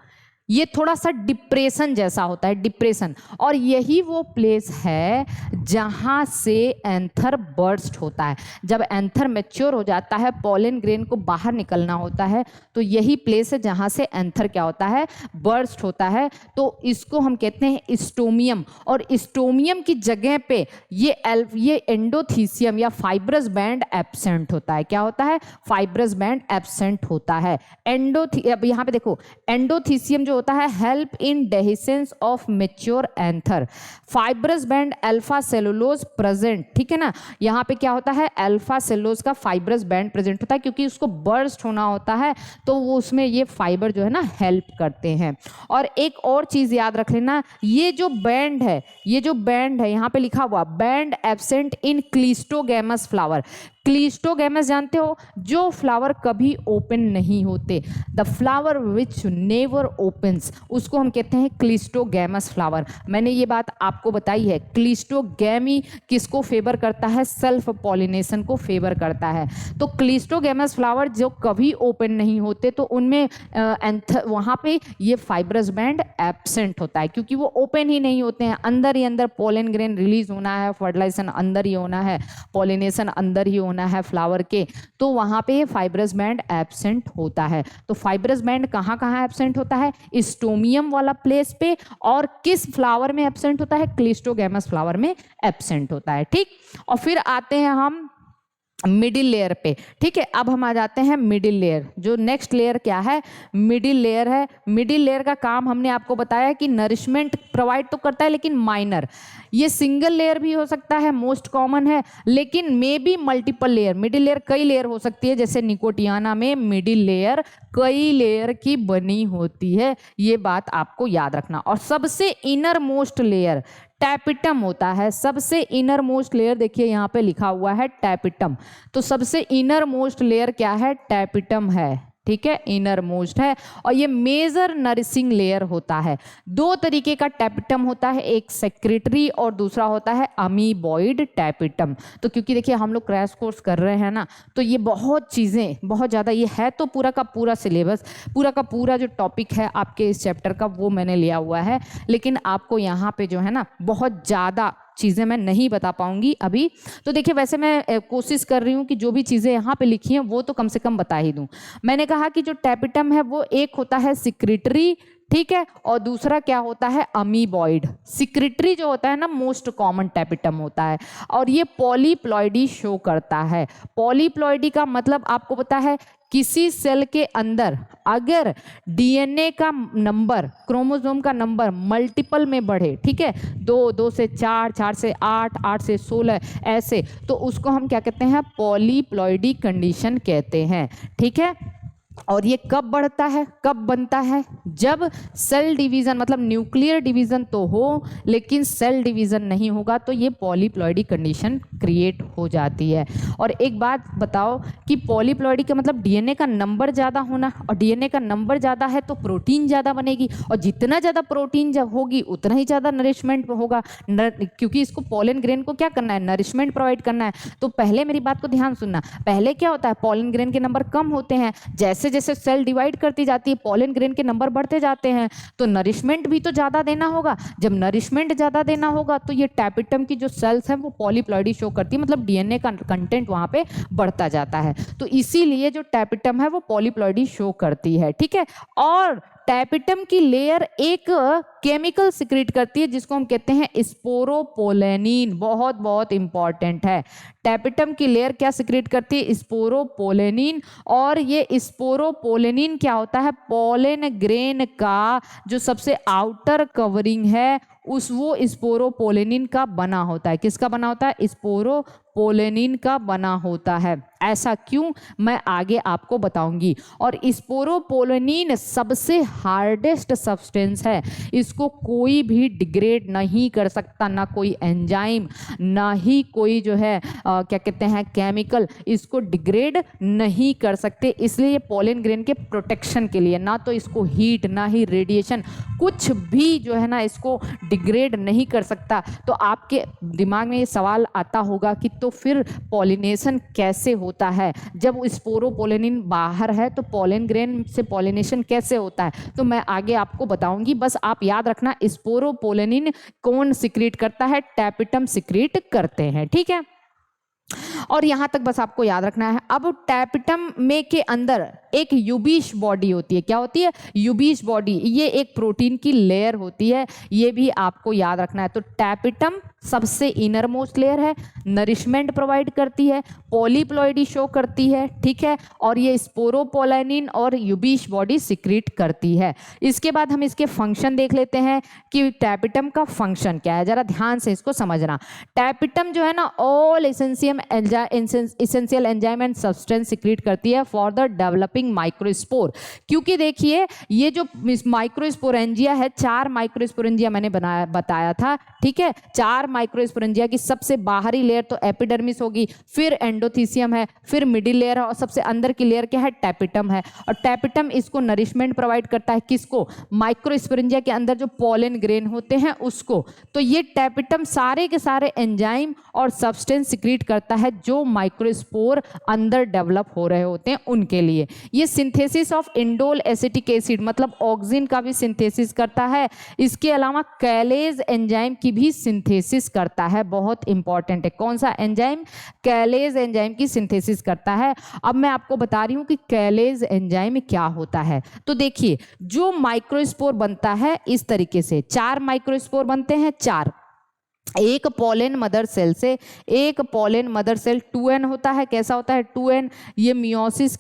ये थोड़ा सा डिप्रेशन जैसा होता है, डिप्रेशन। और यही वो प्लेस है जहां से एंथर बर्स्ट होता है। जब एंथर मैच्योर हो जाता है, पॉलन ग्रेन को बाहर निकलना होता है, तो यही प्लेस है जहां से एंथर क्या होता है? बर्स्ट होता है। तो इसको हम कहते हैं स्टोमियम। और स्टोमियम की जगह पे ये एंडोथीसियम या फाइब्रस बैंड एब्सेंट होता है। क्या होता है? फाइब्रस बैंड एब्सेंट होता है। अब यहाँ पे देखो, एंडोथीसियम जो होता है help in dehiscence of mature anther, fibrous band alpha cellulose present. ठीक है ना, यहाँ पे क्या होता है? अल्फा सेलुलोज का फाइब्रस बैंड प्रेजेंट होता है, क्योंकि उसको बर्स्ट होना होता है, तो वो उसमें ये फाइबर जो है ना हेल्प करते हैं। और एक और चीज याद रख लेना, ये जो बैंड है यहाँ पे लिखा हुआ band absent in cleistogamous flower. Cleistogamous जानते हो? जो फ्लावर कभी ओपन नहीं होते, the flower which never opens, उसको हम कहते हैं क्लिस्टोगैमस फ्लावर। मैंने ये बात आपको बताई है। क्लिस्टोगैमी किसको फेवर करता है? सेल्फ पॉलिनेशन को फेवर करता है। तो क्लिस्टोगैमस फ्लावर जो कभी ओपन नहीं होते, तो उनमें वहाँ पे ये फाइब्रस बैंड एब्सेंट होता है, क्योंकि वो ओपन ही नहीं होते हैं। अंदर ही अंदर पोलन ग्रेन रिलीज होना है, फर्टिलाइजेशन अंदर ही होना है, पॉलिनेशन अंदर ही होना है फ्लावर के, तो वहां पे फाइब्रस बैंड एब्सेंट होता है। तो फाइब्रस बैंड कहाँ कहाँ एब्सेंट होता है? स्टोमियम वाला प्लेस पे। और किस फ्लावर में एब्सेंट होता है? क्लिस्टोगैमस फ्लावर में एब्सेंट होता है। ठीक, और फिर आते हैं हम मिडिल लेयर पे। ठीक है, अब हम आ जाते हैं मिडिल लेयर। जो नेक्स्ट लेयर क्या है? मिडिल लेयर है। मिडिल लेयर का काम हमने आपको बताया कि नरिशमेंट प्रोवाइड तो करता है, लेकिन माइनर। ये सिंगल लेयर भी हो सकता है, मोस्ट कॉमन है, लेकिन may be multiple layer. Middle layer कई लेयर हो सकती है, जैसे निकोटियाना में मिडिल लेयर कई लेयर की बनी होती है। ये बात आपको याद रखना। और सबसे इनर मोस्ट लेयर टैपिटम होता है। सबसे इनर मोस्ट लेयर देखिए यहाँ पे लिखा हुआ है टैपिटम। तो सबसे इनर मोस्ट लेयर क्या है? टैपिटम है। ठीक है, इनर मोस्ट है, और ये मेजर नरिशिंग लेयर होता है। दो तरीके का टैपिटम होता है, एक सेक्रेटरी और दूसरा होता है अमीबॉइड टैपिटम। तो क्योंकि देखिए हम लोग क्रैश कोर्स कर रहे हैं ना, तो ये बहुत चीज़ें बहुत ज़्यादा, ये है तो पूरा का पूरा सिलेबस, पूरा का पूरा जो टॉपिक है आपके इस चैप्टर का वो मैंने लिया हुआ है, लेकिन आपको यहाँ पे जो है ना बहुत ज़्यादा चीज़ें मैं नहीं बता पाऊंगी अभी। तो देखिए वैसे मैं कोशिश कर रही हूँ कि जो भी चीज़ें यहाँ पे लिखी हैं वो तो कम से कम बता ही दूँ। मैंने कहा कि जो टैपिटम है वो एक होता है सिक्रेटरी, ठीक है, और दूसरा क्या होता है अमीबॉइड। सिक्रेटरी जो होता है ना मोस्ट कॉमन टैपिटम होता है, और ये पॉलीप्लॉइडी शो करता है। पॉलीप्लॉइडी का मतलब आपको पता है, किसी सेल के अंदर अगर डीएनए का नंबर, क्रोमोसोम का नंबर मल्टीपल में बढ़े, ठीक है, 2 से 4, 4 से 8, 8 से 16 ऐसे, तो उसको हम क्या कहते हैं, पॉलीप्लॉइडी कंडीशन कहते हैं, ठीक है। और ये कब बढ़ता है, कब बनता है, जब सेल डिवीजन मतलब न्यूक्लियर डिवीजन तो हो लेकिन सेल डिवीजन नहीं होगा, तो ये पॉलीप्लॉइडी कंडीशन क्रिएट हो जाती है। और एक बात बताओ कि पॉलीप्लॉइडी का मतलब डीएनए का नंबर ज़्यादा होना, और डीएनए का नंबर ज़्यादा है तो प्रोटीन ज़्यादा बनेगी, और जितना ज़्यादा प्रोटीन होगी उतना ही ज़्यादा नरिशमेंट होगा, क्योंकि इसको पॉलन ग्रेन को क्या करना है, नरिशमेंट प्रोवाइड करना है। तो पहले मेरी बात को ध्यान सुनना, पहले क्या होता है, पॉलन ग्रेन के नंबर कम होते हैं, जैसे जैसे सेल डिवाइड करती जाती है पॉलन ग्रेन के नंबर बढ़ते जाते हैं, तो नरिशमेंट भी तो ज़्यादा देना होगा। जब नरिशमेंट ज़्यादा देना होगा तो ये टैपिटम की जो सेल्स हैं वो पॉलीप्लॉइडी शो करती है, मतलब डीएनए का कंटेंट वहाँ पे बढ़ता जाता है, तो इसीलिए जो टैपिटम है वो पॉलीप्लॉइडी शो करती है, ठीक है। और टैपिटम की लेयर एक केमिकल सिक्रीट करती है जिसको हम कहते हैं स्पोरोपोलेनिन, बहुत बहुत इंपॉर्टेंट है। टैपिटम की लेयर क्या सिक्रीट करती है, स्पोरोपोलेनिन, और ये स्पोरोपोलेनिन क्या होता है, पोलन ग्रेन का जो सबसे आउटर कवरिंग है उस वो स्पोरोपोलेनिन का बना होता है। किसका बना होता है, स्पोरोपोलेनिन का बना होता है। ऐसा क्यों, मैं आगे आपको बताऊंगी। और स्पोरोपोलेनिन सबसे हार्डेस्ट सब्सटेंस है, इसको कोई भी डिग्रेड नहीं कर सकता, ना कोई एंजाइम, ना ही कोई जो है क्या कहते हैं केमिकल इसको डिग्रेड नहीं कर सकते। इसलिए पोलन ग्रेन के प्रोटेक्शन के लिए ना तो इसको हीट ना ही रेडिएशन कुछ भी जो है ना इसको डिग्रेड नहीं कर सकता। तो आपके दिमाग में ये सवाल आता होगा कि तो फिर पॉलिनेशन कैसे होता है, जब स्पोरोपोलेनिन बाहर है तो पोलन ग्रेन से पॉलिनेशन कैसे होता है, तो मैं आगे आपको बताऊंगी। बस आप याद रखना स्पोरोपोलेनिन कौन सिक्रीट करता है, टैपिटम सिक्रीट करते हैं, ठीक है। और यहां तक बस आपको याद रखना है। अब टैपिटम में के अंदर एक यूबीश बॉडी होती है, क्या होती है, यूबीश बॉडी, ये एक प्रोटीन की लेयर होती है, ये भी आपको याद रखना है। तो टैपिटम सबसे इनर मोस्ट लेयर है, नरिशमेंट प्रोवाइड करती है, पॉलीप्लॉइडी शो करती है, ठीक है, और ये स्पोरोपोलेनिन और यूबीश बॉडी सिक्रीट करती है। इसके बाद हम इसके फंक्शन देख लेते हैं कि टैपिटम का फंक्शन क्या है, जरा ध्यान से इसको समझना। टैपिटम जो है ना all essential enzyme and substance secrete करती है फॉर द डेवलपिंग माइक्रोस्पोर। क्योंकि देखिए ये जो माइक्रोस्पोरेंजिया है, 4 माइक्रोस्पोरेंजिया मैंने बताया था, ठीक है, 4 माइक्रोस्पोरेंजिया की सबसे बाहरी लेयर तो एपिडर्मिस होगी, फिर एंडोथीसियम है, फिर मिडिल लेयर है, और सबसे अंदर की लेयर क्या है, टैपिटम है। और टैपिटम इसको नरिशमेंट प्रोवाइड करता है, किसको, माइक्रोस्पोरेंजिया के अंदर जो पोलन ग्रेन होते हैं उसको। तो ये टैपिटम सारे के सारे एंजाइम और सब्सटेंस सिक्रीट करता है जो माइक्रोस्पोर अंदर डेवलप हो रहे होते हैं उनके लिए। ये synthesis of indole acetic acid मतलब ऑक्सिन का भी सिंथेसिस करता है, इसके अलावा कैलेज एंजाइम की भी सिंथेसिस करता है, बहुत इंपॉर्टेंट है। कौन सा एंजाइम, कैलेज एंजाइम की सिंथेसिस करता है। अब मैं आपको बता रही हूं कि कैलेज एंजाइम क्या होता है। तो देखिए जो माइक्रोस्पोर बनता है इस तरीके से, 4 माइक्रोस्पोर बनते हैं, 4, एक पोलन मदर सेल से, एक पोलन मदर सेल 2n होता है, कैसा होता है 2n, ये मियोसिस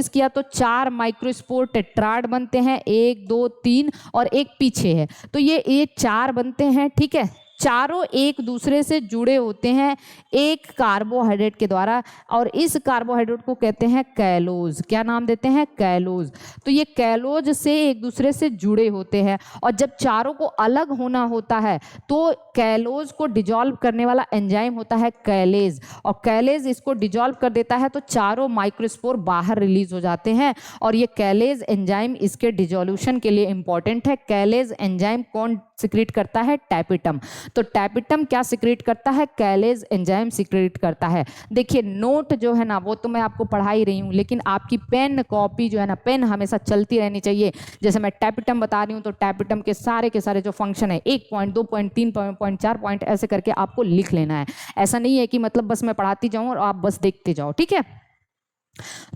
किया तो 4 माइक्रोस्पोर टेट्राड बनते हैं, 1 2 3 और एक पीछे है, तो ये 4 बनते हैं, ठीक है, चारों एक दूसरे से जुड़े होते हैं एक कार्बोहाइड्रेट के द्वारा, और इस कार्बोहाइड्रेट को कहते हैं कैलोज। क्या नाम देते हैं? कैलोज। तो ये कैलोज से एक दूसरे से जुड़े होते हैं, और जब चारों को अलग होना होता है तो कैलोज को डिजॉल्व करने वाला एंजाइम होता है कैलेज, और कैलेज इसको डिजॉल्व कर देता है तो चारों माइक्रोस्पोर बाहर रिलीज हो जाते हैं, और ये कैलेज एंजाइम इसके डिजोल्यूशन के लिए इंपॉर्टेंट है। कैलेज एंजाइम कौन सिक्रीट करता है? टैपिटम। तो टैपिटम क्या सिक्रीट करता है? कैलेज एंजाइम सिक्रीट करता है। देखिए नोट जो है ना वो तो मैं आपको पढ़ा ही रही हूँ, लेकिन आपकी पेन कॉपी जो है ना, पेन हमेशा चलती रहनी चाहिए। जैसे मैं टैपिटम बता रही हूँ तो टैपिटम के सारे जो फंक्शन है 1 पॉइंट 2 पॉइंट 3 पॉइंट 4 पॉइंट ऐसे करके आपको लिख लेना है। ऐसा नहीं है कि मतलब बस मैं पढ़ाती जाऊँ और आप बस देखते जाओ, ठीक है।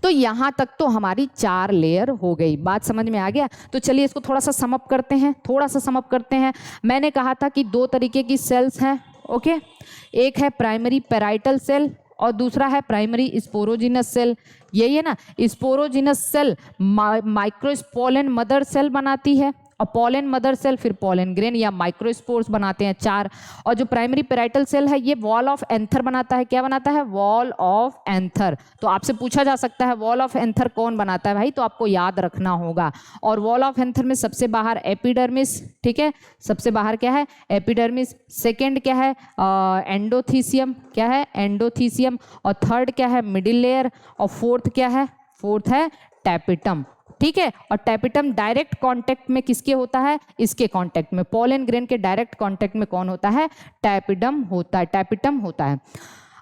तो यहां तक तो हमारी 4 लेयर हो गई। बात समझ में आ गया? तो चलिए इसको थोड़ा सा समअप करते हैं, मैंने कहा था कि 2 तरीके की सेल्स हैं, ओके। एक है प्राइमरी पेराइटल सेल और दूसरा है प्राइमरी स्पोरोजिनस सेल। यही है ना, स्पोरोजिनस सेल माइक्रोस्पोलन मदर सेल बनाती है, और पोलन मदर सेल फिर पोलन ग्रेन या माइक्रोस्पोर्स बनाते हैं 4। और जो प्राइमरी पेराइटल सेल है ये वॉल ऑफ एंथर बनाता है। क्या बनाता है? Wall of anther. तो आपसे पूछा जा सकता है वॉल ऑफ एंथर कौन बनाता है भाई, तो आपको याद रखना होगा। और वॉल ऑफ एंथर में सबसे बाहर एपिडर्मिस, ठीक है, सबसे बाहर क्या है? एपिडर्मिस। सेकेंड क्या है? एंडोथीसियम। क्या है? एंडोथीसियम। और थर्ड क्या है? Middle layer. और फोर्थ क्या है? फोर्थ है टैपिटम, ठीक है। और टैपिटम डायरेक्ट कांटेक्ट में किसके होता है? इसके कांटेक्ट में, पोलन ग्रेन के डायरेक्ट कांटेक्ट में कौन होता है? टैपिटम होता है।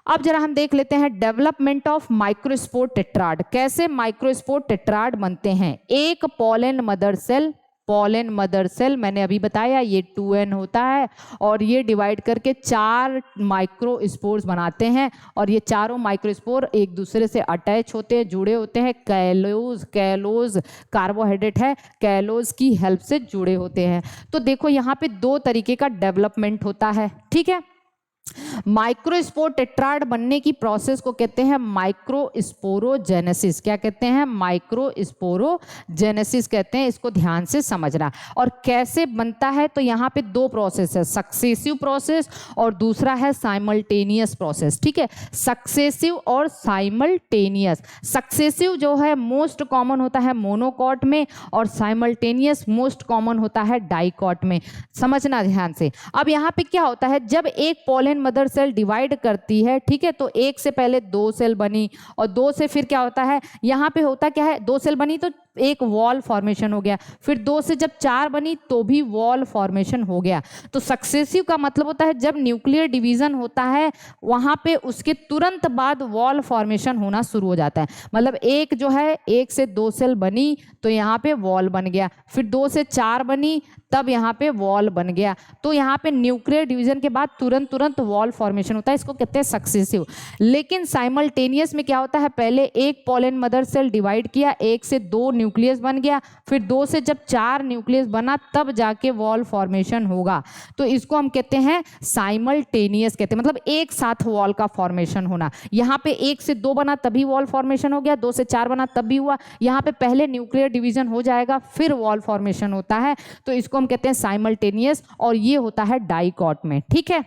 अब जरा हम देख लेते हैं डेवलपमेंट ऑफ माइक्रोस्पोर टेट्राड। कैसे माइक्रोस्पोर टेट्राड बनते हैं? एक पोलन मदर सेल मैंने अभी बताया ये 2n होता है, और ये डिवाइड करके 4 माइक्रोस्पोर्स बनाते हैं, और ये चारों माइक्रोस्पोर एक दूसरे से अटैच होते हैं, जुड़े होते हैं। कैलोज कार्बोहाइड्रेट है, कैलोज की हेल्प से जुड़े होते हैं। तो देखो यहाँ पे 2 तरीके का डेवलपमेंट होता है, ठीक है। माइक्रोस्पोर टेट्राड बनने की प्रोसेस को कहते हैं माइक्रोस्पोरोजेनेसिस। क्या कहते हैं? माइक्रोस्पोरोजेनेसिस कहते हैं। इसको ध्यान से समझना। और कैसे बनता है? तो यहाँ पे 2 प्रोसेस है, सक्सेसिव प्रोसेस और दूसरा है साइमल्टेनियस प्रोसेस, ठीक है। सक्सेसिव और साइमल्टेनियस। सक्सेसिव जो है मोस्ट कॉमन होता है मोनोकॉट में, और साइमल्टेनियस मोस्ट कॉमन होता है डाइकॉट में। समझना ध्यान से। अब यहाँ पे क्या होता है, जब एक पोलन मदर सेल डिवाइड करती है, ठीक है, तो 1 से पहले 2 सेल बनी, और 2 से फिर क्या होता है, यहाँ पे होता क्या है, 2 सेल बनी तो एक वॉल फॉर्मेशन हो गया, फिर 2 से जब 4 बनी तो भी वॉल फॉर्मेशन हो गया। तो सक्सेसिव का मतलब होता है जब न्यूक्लियर डिवीजन होता है वहां पे उसके तुरंत बाद वॉल फॉर्मेशन होना शुरू हो जाता है। मतलब एक जो है 1 से 2 सेल बनी तो यहाँ पे वॉल बन गया, फिर 2 से 4 बनी तब यहाँ पे वॉल बन गया। तो यहाँ पे न्यूक्लियर डिवीजन के बाद तुरंत वॉल फॉर्मेशन होता है, इसको कहते हैं सक्सेसिव। लेकिन साइमल्टेनियस में क्या होता है, पहले एक पोलन मदर सेल डिवाइड किया, 1 से 2 न्यूक्लियस बन गया, फिर 2 से जब 4 न्यूक्लियस बना तब जाके वॉल फॉर्मेशन होगा। तो इसको हम कहते हैं साइमल्टेनियस कहते हैं, मतलब एक साथ वॉल का फॉर्मेशन होना। यहाँ पे 1 से 2 बना तभी वॉल फॉर्मेशन हो गया, 2 से 4 बना तब भी हुआ। यहाँ पे पहले न्यूक्लियर डिवीजन हो जाएगा फिर वॉल फॉर्मेशन होता है, तो इसको हम कहते हैं साइमल्टेनियस, और ये होता है डाइकॉट में, ठीक है।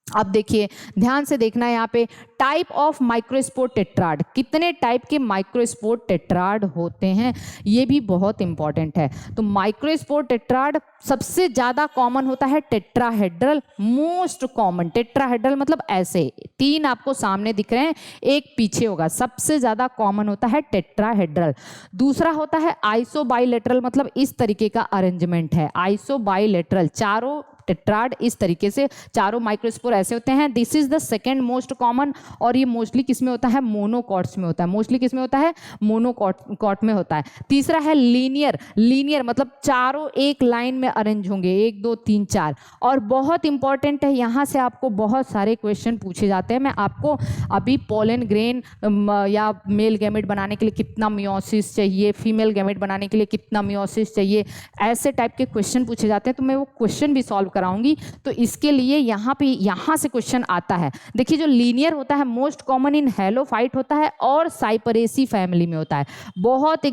अब देखिए ध्यान से देखना है यहाँ पे टाइप ऑफ माइक्रोस्पोर टेट्राड, कितने टाइप के माइक्रोस्पोर टेट्राड होते हैं ये भी बहुत इंपॉर्टेंट है। तो माइक्रोस्पोर टेट्राड सबसे ज्यादा कॉमन होता है टेट्राहेड्रल, मोस्ट कॉमन टेट्राहेड्रल, मतलब ऐसे 3 आपको सामने दिख रहे हैं, एक पीछे होगा, सबसे ज्यादा कॉमन होता है टेट्राहेड्रल। दूसरा होता है आइसोबाइलेटरल, मतलब इस तरीके का अरेंजमेंट है आइसोबाइलेटरल, चारों टेट्राड इस तरीके से, चारों माइक्रोस्पोर ऐसे होते हैं। This is the second most common, और ये मोस्टली किस में होता है, मोनोकॉट्स में होता है, मोस्टली किस में होता है, मोनोकॉट में होता है। तीसरा है लीनियर, लीनियर मतलब चारों एक लाइन में अरेंज होंगे, 1 2 3 4। और बहुत इंपॉर्टेंट है, यहाँ से आपको बहुत सारे क्वेश्चन पूछे जाते हैं। मैं आपको अभी पोलन ग्रेन या मेल गैमेट बनाने के लिए कितना मियोसिस चाहिए, फीमेल गैमेट बनाने के लिए कितना मियोसिस चाहिए, ऐसे टाइप के क्वेश्चन पूछे जाते हैं, तो मैं वो क्वेश्चन भी सॉल्व कराऊंगी। तो इसके लिए यहाँ से क्वेश्चन आता है। देखिए जो लीनियर होता है मोस्ट कॉमन इन हेलोफाइट होता है और साइपरेसी फैमिली में होता है, बहुत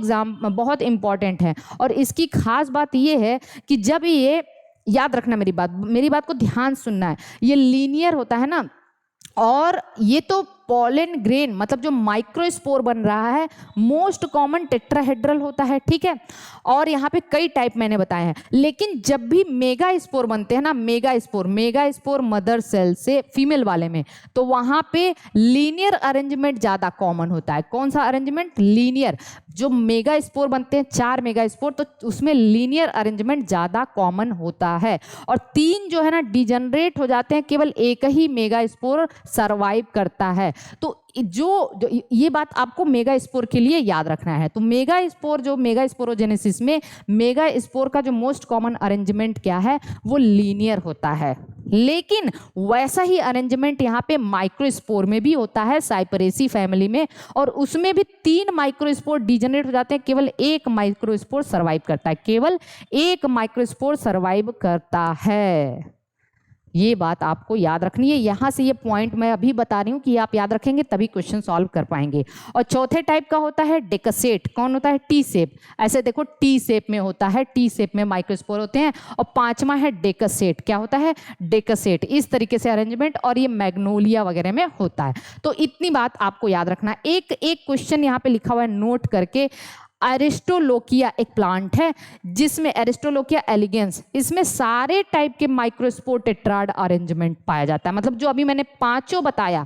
इंपॉर्टेंट है। और इसकी खास बात यह है कि जब ये याद रखना मेरी बात को ध्यान सुनना है। ये लीनियर होता है ना, और ये तो पोलन ग्रेन मतलब जो माइक्रोस्पोर बन रहा है मोस्ट कॉमन टेट्राहेड्रल होता है, ठीक है। और यहाँ पे कई टाइप मैंने बताए हैं, लेकिन जब भी मेगा स्पोर बनते हैं ना, मेगा स्पोर मदर सेल से फीमेल वाले में, तो वहाँ पे लीनियर अरेंजमेंट ज़्यादा कॉमन होता है। कौन सा अरेंजमेंट? लीनियर। जो मेगा स्पोर बनते हैं 4 मेगा स्पोर, तो उसमें लीनियर अरेंजमेंट ज़्यादा कॉमन होता है। और 3 जो है ना डिजनरेट हो जाते हैं, केवल एक ही मेगा स्पोर सर्वाइव करता है। तो जो ये बात आपको मेगा स्पोर के लिए याद रखना है। तो मेगा स्पोर, जो मेगा स्पोरोजेनेसिस में मेगा स्पोर का जो मोस्ट कॉमन अरेंजमेंट क्या है, वो लीनियर होता है। लेकिन वैसा ही अरेंजमेंट यहाँ पे माइक्रोस्पोर में भी होता है, साइपरेसी फैमिली में, और उसमें भी 3 माइक्रोस्पोर डिजनरेट हो जाते हैं, केवल एक माइक्रोस्पोर सर्वाइव करता है, केवल एक माइक्रोस्पोर सर्वाइव करता है। ये बात आपको याद रखनी है। यहाँ से ये पॉइंट मैं अभी बता रही हूँ कि आप याद रखेंगे तभी क्वेश्चन सॉल्व कर पाएंगे। और चौथे टाइप का होता है डेकासेट। कौन होता है? T shape. ऐसे देखो टी शेप में होता है, टी शेप में माइक्रोस्पोर होते हैं। और 5वां है डेकासेट। क्या होता है? डेकासेट। इस तरीके से अरेंजमेंट, और ये मैग्नोलिया वगैरह में होता है। तो इतनी बात आपको याद रखना। एक क्वेश्चन यहाँ पे लिखा हुआ है, नोट करके। एरिस्टोलोकिया एक प्लांट है जिसमें एरिस्टोलोकिया एलिगेंस, इसमें सारे टाइप के माइक्रोस्पोर टेट्राड अरेंजमेंट पाया जाता है। मतलब जो अभी मैंने 5 बताया,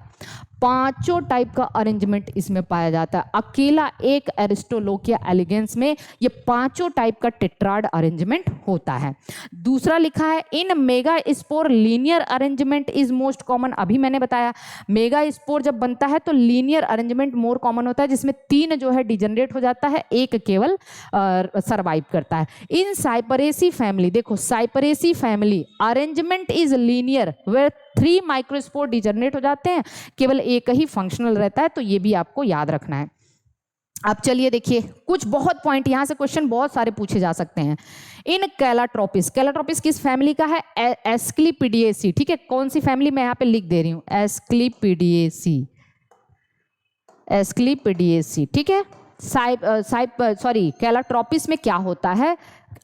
5 टाइप का अरेंजमेंट इसमें पाया जाता है। अकेला एक एरिस्टोलोकिया एलिगेंस में ये 5 टाइप का टेट्राड अरेंजमेंट होता है। दूसरा लिखा है, इन mega spore linear arrangement is most common. अभी मैंने बताया मेगा स्पोर जब बनता है तो लीनियर अरेंजमेंट मोर कॉमन होता है, जिसमें 3 जो है डिजनरेट हो जाता है, एक केवल सर्वाइव करता है। इन साइपरेसी फैमिली, देखो Cyperaceae family arrangement is linear where 3 microspore degenerate हो जाते हैं, केवल एक ही फंक्शनल रहता है। तो ये भी आपको याद रखना है। अब चलिए देखिए, कुछ बहुत पॉइंट यहाँ से क्वेश्चन बहुत सारे पूछे जा सकते हैं। इन कैलाट्रोपिस, कैलाट्रोपिस किस फैमिली का है? एस्क्लिपिडिएसी। ठीक है, कौन सी फैमिली मैं यहाँ पे लिख दे रही हूँ? एस्क्लिपिडिएसी, एस्क्लिपिडिएसी। ठीक है, कैलाट्रोपिस में क्या होता है?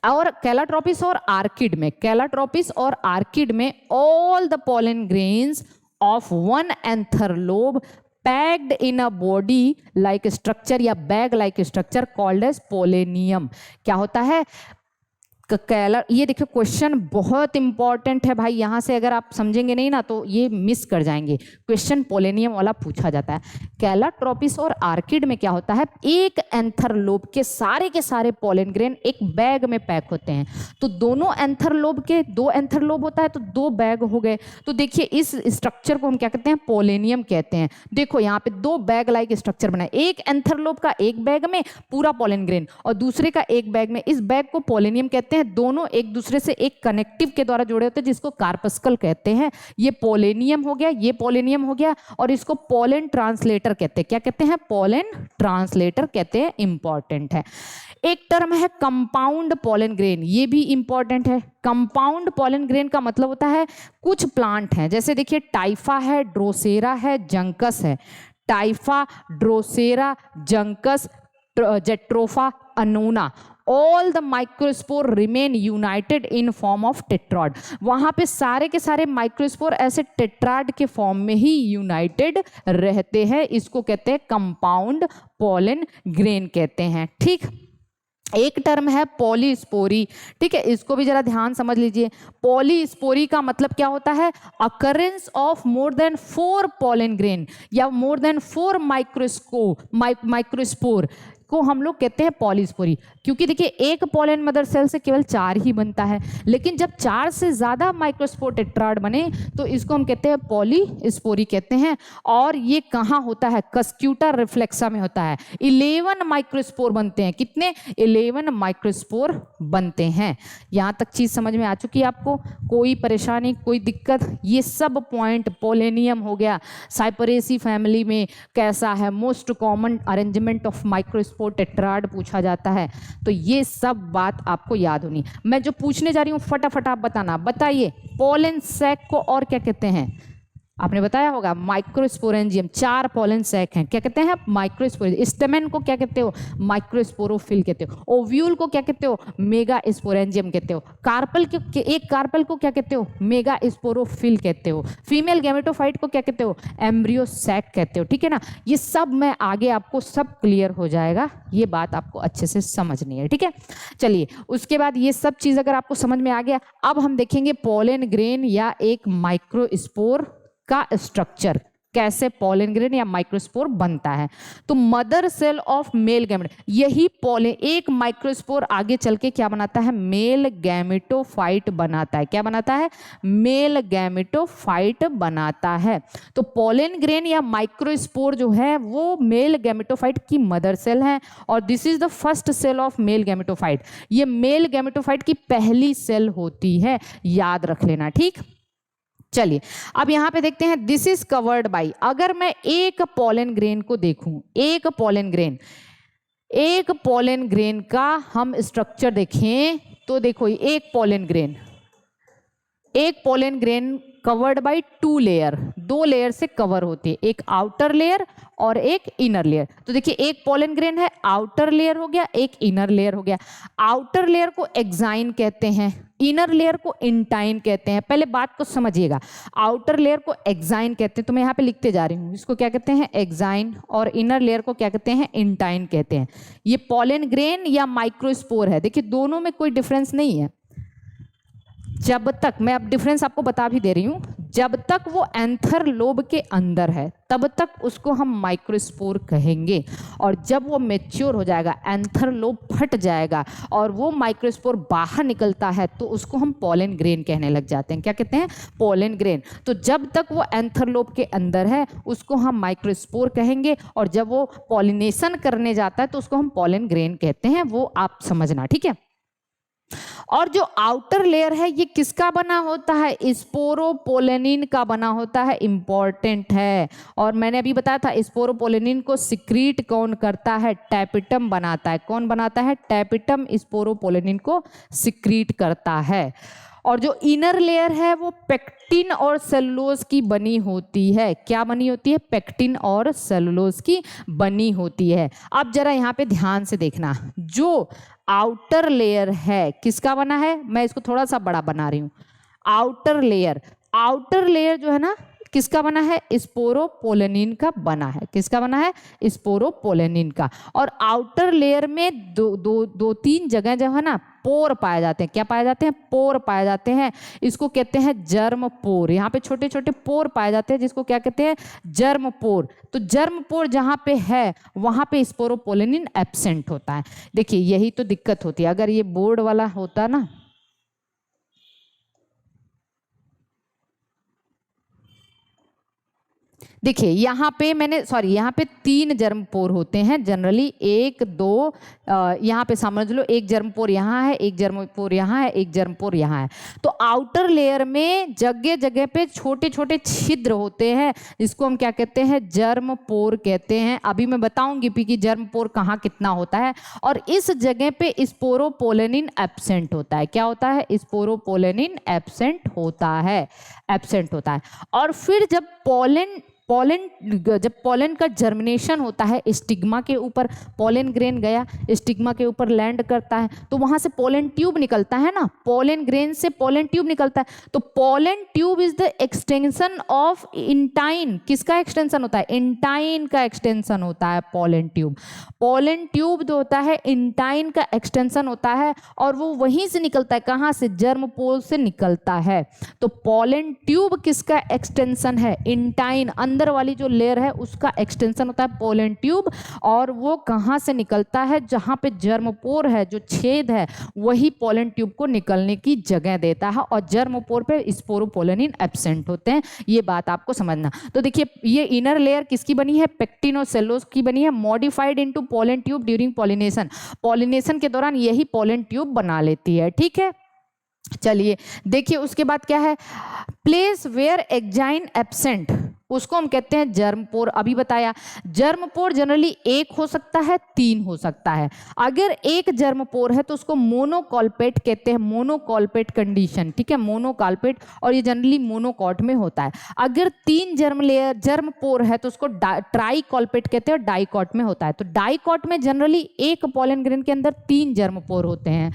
और कैलाट्रोपिस और आर्किड में, कैलाट्रोपिस और आर्किड में all the pollen grains of 1 anther lobe packed in a body like structure या bag like structure called as pollinium. क्या होता है? ये देखिए क्वेश्चन बहुत इंपॉर्टेंट है भाई, यहाँ से अगर आप समझेंगे नहीं ना तो ये मिस कर जाएंगे। क्वेश्चन पोलेनियम वाला पूछा जाता है। कैलाट्रोपिस और आर्किड में क्या होता है? एक एंथर लोब के सारे पोलन ग्रेन एक बैग में पैक होते हैं। तो दोनों एंथर लोब के 2 एंथर लोब होता है, तो 2 बैग हो गए। तो देखिए इस स्ट्रक्चर को हम क्या कहते हैं? पोलेनियम कहते हैं। देखो यहाँ पे 2 बैग लाइक स्ट्रक्चर बना है, एक एंथर लोब का एक बैग में पूरा पोलन ग्रेन और दूसरे का एक बैग में। इस बैग को पोलेनियम कहते हैं। दोनों एक दूसरे से एक कनेक्टिव के द्वारा जुड़े होते हैं, जिसको कार्पस्कल कहते हैं। ये पोलेनियम हो गया, ये पोलेनियम हो गया, और इसको पोलन ट्रांसलेटर कहते हैं। क्या कहते हैं? पोलन ट्रांसलेटर कहते हैं। इंपॉर्टेंट है। एक टर्म है कंपाउंड पोलन ग्रेन, ये भी इंपॉर्टेंट है। कंपाउंड पोलन ग्रेन का मतलब होता है कुछ प्लांट हैं, जैसे देखिए टाइफा है, ड्रोसेरा है, जंकस है। Typha, Drosera, Juncus, Jatropha, Annona, all the microspore remain united in form of tetrad. वहां पे सारे के सारे माइक्रोस्पोर ऐसे टेट्राड के फॉर्म में ही यूनाइटेड रहते हैं। इसको कहते हैं कंपाउंड पोलन ग्रेन कहते हैं। ठीक, एक टर्म है पॉलीस्पोरी। ठीक है, इसको भी जरा ध्यान समझ लीजिए। पॉलीस्पोरी का मतलब क्या होता है? Occurrence of more than 4 pollen grain या मोर देन 4 माइक्रोस्पोर को हम लोग कहते हैं पॉलीस्पोरी। क्योंकि देखिए एक पोलन मदर सेल से केवल 4 ही बनता है, लेकिन जब 4 से ज़्यादा माइक्रोस्पोर टेट्राड बने तो इसको हम कहते हैं पॉलीस्पोरी कहते हैं। और ये कहाँ होता है? कस्क्यूटा रिफ्लेक्सा में होता है। 11 माइक्रोस्पोर बनते हैं। कितने? 11 माइक्रोस्पोर बनते हैं। यहाँ तक चीज़ समझ में आ चुकी है आपको? कोई परेशानी, कोई दिक्कत? ये सब पॉइंट, पोलेनियम हो गया, साइपरेसी फैमिली में कैसा है, most common arrangement of microspore tetrad पूछा जाता है। तो ये सब बात आपको याद होनी। मैं जो पूछने जा रही हूँ फटाफट आप बताना। बताइए पोलन सैक को और क्या कहते हैं? आपने बताया होगा माइक्रोस्पोरेंजियम, 4 पॉलन सैक हैं, क्या कहते हैं माइक्रोस्पोरेंजियम। स्टेमेन को क्या कहते हो माइक्रोस्पोरोफिल कहते हो। ओव्यूल को क्या कहते हो मेगा स्पोरेंजियम कहते हो। कार्पल के एक कार्पल को क्या कहते हो मेगा स्पोरोफिल कहते हो। फीमेल गैमेटोफाइट को क्या कहते हो एम्ब्रियो सैक कहते हो। ठीक है ना, ये सब मैं आगे आपको सब क्लियर हो जाएगा, ये बात आपको अच्छे से समझनी है। ठीक है, चलिए उसके बाद ये सब चीज अगर आपको समझ में आ गया, अब हम देखेंगे पोलन ग्रेन या एक माइक्रोस्पोर का स्ट्रक्चर, कैसे पोलन ग्रेन या माइक्रोस्पोर बनता है। तो mother cell of male gamete, यही पोलन, एक माइक्रोस्पोर आगे चल के क्या बनाता है मेल गैमेटोफाइट बनाता है। क्या बनाता है मेल गैमेटोफाइट बनाता है। तो पोलन ग्रेन या माइक्रोस्पोर जो है वो मेल गैमेटोफाइट की मदर सेल है, और this is the first cell of male gametophyte. ये मेल गैमेटोफाइट की पहली सेल होती है, याद रख लेना। ठीक, चलिए अब यहां पे देखते हैं दिस इज कवर्ड बाय, अगर मैं एक पोलन ग्रेन को देखूं, एक पोलन ग्रेन का हम स्ट्रक्चर देखें तो देखो एक pollen grain covered by 2 layer, 2 layer से कवर होती है, एक आउटर लेयर और एक इनर लेयर। तो देखिए एक पोलन ग्रेन है, आउटर लेयर हो गया, एक इनर लेयर हो गया। आउटर लेयर को एक्साइन कहते हैं, इनर लेयर को इंटाइन कहते हैं। पहले बात को समझिएगा, आउटर लेयर को एक्साइन कहते हैं, तो मैं यहाँ पे लिखते जा रही हूँ, इसको क्या कहते हैं एक्साइन, और इनर लेयर को क्या कहते हैं इंटाइन कहते हैं। ये पोलन ग्रेन या माइक्रोस्पोर है। देखिए दोनों में कोई डिफरेंस नहीं है, जब तक, मैं अब डिफरेंस आपको बता भी दे रही हूं, जब तक वो एंथर लोब के अंदर है तब तक उसको हम माइक्रोस्पोर कहेंगे, और जब वो मैच्योर हो जाएगा, एंथर लोब फट जाएगा और वो माइक्रोस्पोर बाहर निकलता है, तो उसको हम पोलन ग्रेन कहने लग जाते हैं। क्या कहते हैं पोलन ग्रेन। तो जब तक वो एंथर लोब के अंदर है उसको हम माइक्रोस्पोर कहेंगे, और जब वो पॉलिनेशन करने जाता है तो उसको हम पोलन ग्रेन कहते हैं, वो आप समझना। ठीक है, और जो आउटर लेयर है ये किसका बना होता है स्पोरोपोलेनिन का बना होता है, इंपॉर्टेंट है। और मैंने अभी बताया था स्पोरोपोलेनिन को सिक्रीट कौन करता है टैपिटम बनाता है। कौन बनाता है टैपिटम स्पोरोपोलेनिन को सिक्रीट करता है। और जो इनर लेयर है वो पेक्टिन और सेलुलोज की बनी होती है। क्या बनी होती है पेक्टिन और सेलुलोज की बनी होती है। अब जरा यहाँ पे ध्यान से देखना, जो आउटर लेयर है किसका बना है, मैं इसको थोड़ा सा बड़ा बना रही हूँ। आउटर लेयर जो है ना किसका बना है स्पोरोपोलेनिन का बना है। किसका बना है स्पोरोपोलेनिन का। और आउटर लेयर में दो तीन जगह जो है ना पोर पाए जाते हैं। क्या पाए जाते हैं पोर पाए जाते हैं, इसको कहते हैं जर्म पोर। यहाँ पे छोटे छोटे पोर पाए जाते हैं जिसको क्या कहते हैं जर्म पोर। तो जर्म पोर जहाँ पे है वहाँ पे स्पोरोपोलेनिन एब्सेंट होता है। देखिए यही तो दिक्कत होती है, अगर ये बोर्ड वाला होता ना, देखिए यहाँ पे यहाँ पे 3 जर्म पोर होते हैं जनरली, 1 2 यहाँ पे समझ लो, एक जर्म पोर यहाँ है, एक जर्म पोर यहाँ है, एक जर्म पोर यहाँ है। तो आउटर लेयर में जगह जगह पे छोटे छोटे छिद्र होते हैं, जिसको हम क्या कहते हैं जर्म पोर कहते हैं। अभी मैं बताऊंगी कि जर्म पोर कहाँ कितना होता है। और इस जगह पे स्पोरोपोलेनिन एब्सेंट होता है। क्या होता है स्पोरोपोलेनिन एब्सेंट होता है। और फिर जब जब पोलन का जर्मिनेशन होता है, स्टिग्मा के ऊपर पोलन ग्रेन गया, स्टिग्मा के ऊपर लैंड करता है, तो वहां से पोलन ट्यूब निकलता है ना, पोलन ग्रेन से पोलन ट्यूब निकलता है। तो pollen tube is the extension of intine. किसका एक्सटेंशन होता है इंटाइन का एक्सटेंशन होता है पोलन ट्यूब जो होता है इंटाइन का एक्सटेंशन होता है, और वो वहीं से निकलता है, कहाँ से जर्म पोल से निकलता है। तो पोलन ट्यूब किसका एक्सटेंशन है इंटाइन, अंदर वाली जो लेयर है उसका एक्सटेंशन होता है पोलन ट्यूब। और वो कहाँ से निकलता है जहाँ पे जर्मपोर है, जो छेद है वही पोलन ट्यूब को निकलने की जगह देता है, और जर्मपोर पे स्पोरोपोलेनिन एब्सेंट होते हैं। ये बात आपको समझना। तो देखिए ये इनर लेयर किसकी बनी है पेक्टिन और सेलुलोज की बनी है, modified into pollen tube during pollination के दौरान यही पोलन ट्यूब बना लेती है। ठीक है, चलिए देखिए उसके बाद क्या है, प्लेस वेयर एक्साइन एब्सेंट। उसको हम कहते हैं जर्मपोर। अभी बताया जर्मपोर जनरली एक हो सकता है, 3 हो सकता है। अगर एक जर्मपोर है तो उसको मोनोकॉल्पेट कहते हैं, मोनोकॉल्पेट कंडीशन, ठीक है, मोनोकॉल्पेट, और ये जनरली मोनोकॉट में होता है। अगर 3 जर्मपोर है तो उसको ट्राइकॉल्पेट कहते हैं और डाइकॉट में होता है। तो डाइकॉट में जनरली एक पोलन ग्रेन के अंदर 3 जर्मपोर होते हैं,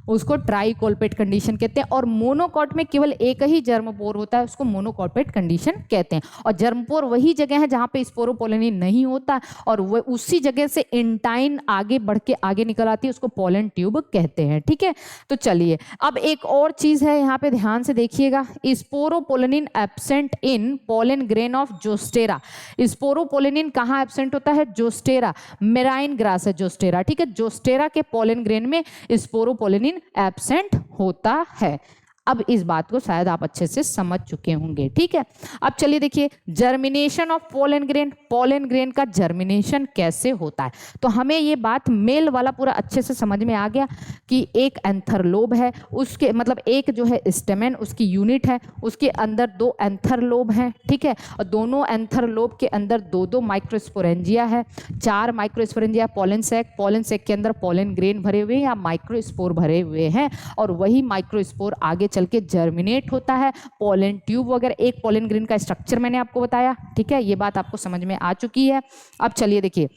उसको ट्राइकॉल्पेट कंडीशन कहते हैं। और मोनोकॉट में केवल एक ही जर्मपोर होता है, उसको मोनोकॉल्पेट कंडीशन कहते हैं। और जर्मपोर वही जगह है जहां पे स्पोरोपोलिन नहीं होता, और वह उसी जगह से इंटाइन आगे बढ़ के आगे निकल आती है, उसको पोलन ट्यूब कहते हैं, ठीक है। तो चलिए अब एक और चीज है, यहाँ पे ध्यान से देखिएगा, sporopollenin absent in pollen grain of Zostera. Sporopollenin कहाँ एब्सेंट होता है? जोस्टेरा, मेराइन ग्रास है जोस्टेरा, ठीक है। जोस्टेरा के पोलन ग्रेन में स्पोरोपोलिन एब्सेंट होता है। अब इस बात को शायद आप अच्छे से समझ चुके होंगे, ठीक है। अब चलिए देखिए germination of pollen grain, pollen grain का जर्मिनेशन कैसे होता है। तो हमें ये बात मेल वाला पूरा अच्छे से समझ में आ गया कि एक एंथर लोब है, उसके मतलब एक जो है स्टेमेन उसकी यूनिट है, उसके अंदर 2 एंथर लोब हैं, ठीक है, और दोनों एंथर लोब के अंदर 2-2 माइक्रोस्पोरेंजिया है, 4 माइक्रोस्पोरेंजिया पोलन सेक के अंदर पोलन ग्रेन भरे हुए हैं या माइक्रोस्पोर भरे हुए हैं, और वही माइक्रोस्पोर आगे चल के जर्मिनेट होता है। पोलन ट्यूब वगैरह, एक पोलन ग्रेन का स्ट्रक्चर मैंने आपको बताया, ठीक है, ये बात आपको समझ में आ चुकी है। अब चलिए देखिए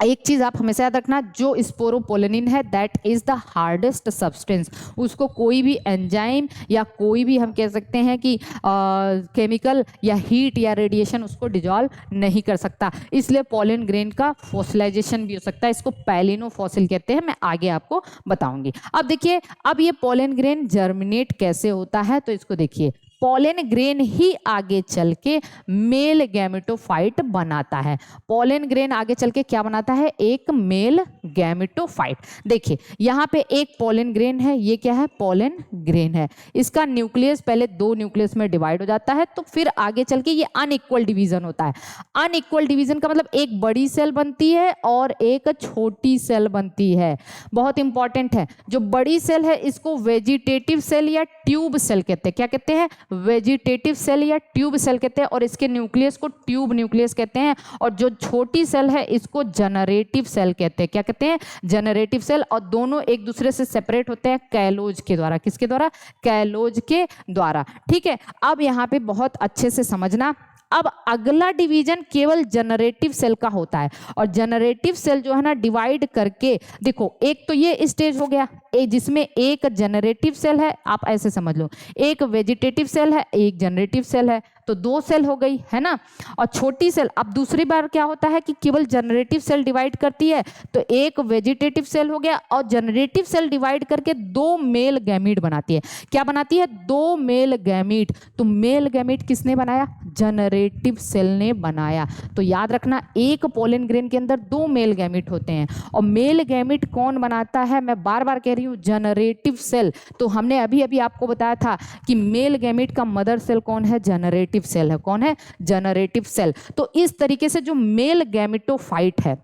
एक चीज आप हमेशा याद रखना, जो स्पोरोपोलिन है that is the hardest substance, उसको कोई भी एंजाइम या कोई भी हम कह सकते हैं कि केमिकल या हीट या रेडिएशन उसको डिजॉल्व नहीं कर सकता, इसलिए पोलन ग्रेन का फॉसिलाइजेशन भी हो सकता है, इसको पैलिनोफॉसिल कहते हैं, मैं आगे आपको बताऊंगी। अब देखिए अब ये पोलन ग्रेन जर्मिनेट कैसे होता है, तो इसको देखिए पोलन ग्रेन ही आगे चल के मेल गैमेटोफाइट बनाता है। पोलन ग्रेन आगे चल के क्या बनाता है? एक मेल गैमेटोफाइट। देखिए यहाँ पे एक पोलन ग्रेन है, ये क्या है? पोलन ग्रेन है। इसका न्यूक्लियस पहले 2 न्यूक्लियस में डिवाइड हो जाता है, तो फिर आगे चल के ये अनइक्वल डिवीजन होता है। अनइक्वल डिवीजन का मतलब एक बड़ी सेल बनती है और एक छोटी सेल बनती है, बहुत इंपॉर्टेंट है। जो बड़ी सेल है इसको वेजिटेटिव सेल या ट्यूब सेल कहते हैं। क्या कहते हैं? वेजिटेटिव सेल या ट्यूब सेल कहते हैं, और इसके न्यूक्लियस को ट्यूब न्यूक्लियस कहते हैं। और जो छोटी सेल है इसको जनरेटिव सेल कहते हैं। क्या कहते हैं? Generative cell. और दोनों एक दूसरे से सेपरेट होते हैं कैलोज के द्वारा। किसके द्वारा? कैलोज के द्वारा, ठीक है। अब यहाँ पे बहुत अच्छे से समझना, अब अगला डिवीजन केवल जनरेटिव सेल का होता है, और जनरेटिव सेल जो है ना डिवाइड करके, देखो एक तो ये स्टेज हो गया जिसमें एक जनरेटिव सेल है, आप ऐसे समझ लो, एक वेजिटेटिव सेल है, एक जनरेटिव सेल है, तो 2 सेल हो गई है ना। और छोटी सेल, अब दूसरी बार क्या होता है कि केवल जनरेटिव सेल डिवाइड करती है, तो एक वेजिटेटिव सेल हो गया, और जनरेटिव सेल डिवाइड करके 2 मेल गैमीट बनाती है। क्या बनाती है? 2 मेल गैमीट। तो मेल गैमीट किसने बनाया? जनरेटिव सेल ने बनाया। तो याद रखना एक पोलन ग्रेन के अंदर 2 मेल गैमीट होते हैं, और मेल गैमीट कौन बनाता है? मैं बार बार कह रही हूँ, जनरेटिव सेल। तो हमने अभी अभी आपको बताया था कि मेल गैमीट का मदर सेल कौन है? जनरेटिव सेल है। कौन है? Generative cell. तो इस तरीके से जो मेल गैमेटोफाइट है,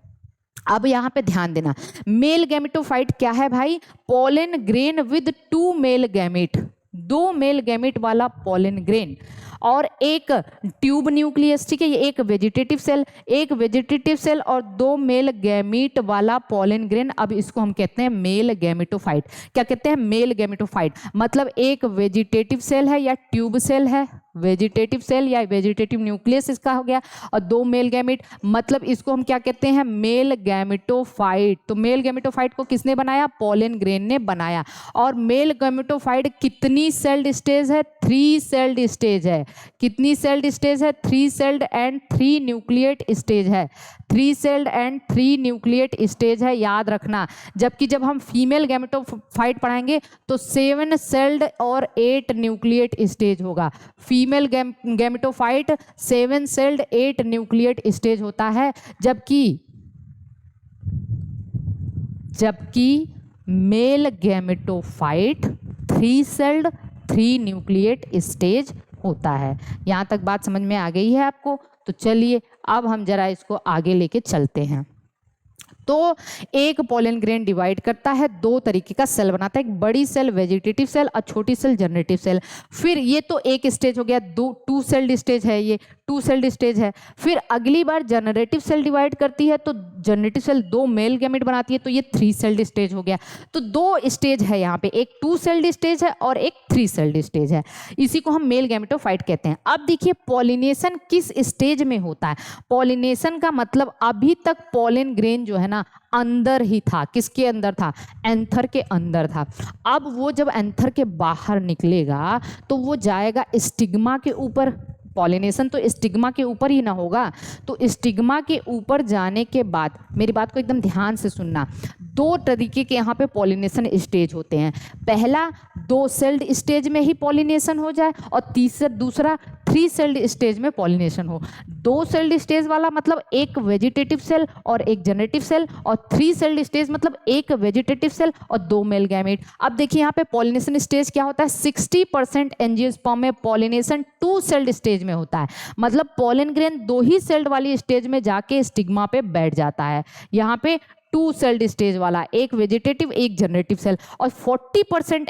अब यहां पे ध्यान देना, मेल गैमेटोफाइट क्या है भाई? Pollen grain with 2 male gamete, 2 male gamete वाला पोलन ग्रेन और एक ट्यूब न्यूक्लियस, ठीक है। ये एक वेजिटेटिव सेल और 2 मेल गैमीट वाला पोलन ग्रेन। अब इसको हम कहते हैं मेल गैमेटोफाइट। क्या कहते हैं? Male gametophyte. मतलब एक वेजिटेटिव सेल है या ट्यूब सेल है, वेजिटेटिव सेल या वेजिटेटिव न्यूक्लियस इसका हो गया, और 2 मेल गैमीट, मतलब इसको हम क्या कहते हैं? Male gametophyte. तो मेल गैमेटोफाइट को किसने बनाया? पोलन ग्रेन ने बनाया। और मेल गैमेटोफाइट कितनी सेल्ड स्टेज है? 3 सेल्ड स्टेज है। कितनी सेल्ड स्टेज है? 3 सेल्ड एंड 3 न्यूक्लिएट स्टेज है। 3 सेल्ड एंड 3 न्यूक्लिएट स्टेज है, याद रखना। जबकि जब हम फीमेल गैमेटोफाइट पढ़ाएंगे तो 7 सेल्ड और 8 न्यूक्लिएट स्टेज होगा। Female gametophyte 7 sailed 8 nucleate stage होता है, जबकि male gametophyte 3 sailed 3 nucleate stage होता है। यहाँ तक बात समझ में आ गई है आपको? तो चलिए अब हम जरा इसको आगे लेके चलते हैं। तो एक पोलन ग्रेन डिवाइड करता है, 2 तरीके का सेल बनाता है, एक बड़ी सेल वेजिटेटिव सेल और छोटी सेल जनरेटिव सेल। फिर ये तो एक स्टेज हो गया, 2 सेल्ड स्टेज है, ये टू सेल्ड स्टेज है। फिर अगली बार जनरेटिव सेल डिवाइड करती है तो जनरेटिव सेल 2 मेल गैमेट बनाती है, तो ये 3 सेल्ड स्टेज हो गया। तो 2 स्टेज है यहाँ पे, एक 2 सेल्ड स्टेज है और एक 3 सेल्ड स्टेज है। इसी को हम मेल गैमेटोफाइट कहते हैं। अब देखिए पॉलिनेशन किस स्टेज में होता है। पॉलिनेशन का मतलब अभी तक पॉलन ग्रेन जो है ना अंदर ही था। किसके अंदर था? एंथर के अंदर था। अब वो जब एंथर के बाहर निकलेगा तो वो जाएगा स्टिग्मा के ऊपर। पॉलिनेशन तो स्टिग्मा के ऊपर ही ना होगा, तो स्टिग्मा के ऊपर जाने के बाद, मेरी बात को एकदम ध्यान से सुनना, 2 तरीके के यहाँ पे पॉलिनेशन स्टेज होते हैं। पहला 2 सेल्ड स्टेज में ही पॉलिनेशन हो जाए और दूसरा 3 सेल्ड स्टेज में पॉलिनेशन हो। 2 सेल्ड स्टेज वाला मतलब एक वेजिटेटिव सेल और एक जनरेटिव सेल, और 3 सेल्ड स्टेज मतलब एक वेजिटेटिव सेल और 2 मेल गैमेट। अब देखिए यहाँ पे पॉलिनेशन स्टेज क्या होता है, 60% एंजियोस्पर्म में पॉलिनेशन 2 सेल्ड स्टेज में होता है। मतलब पॉलन ग्रेन 2 ही सेल्ड वाली स्टेज में जाके स्टिग्मा पे बैठ जाता है। यहाँ पे 2 सेल्ड स्टेज वाला, एक वेजिटेटिव एक जनरेटिव सेल। और 40%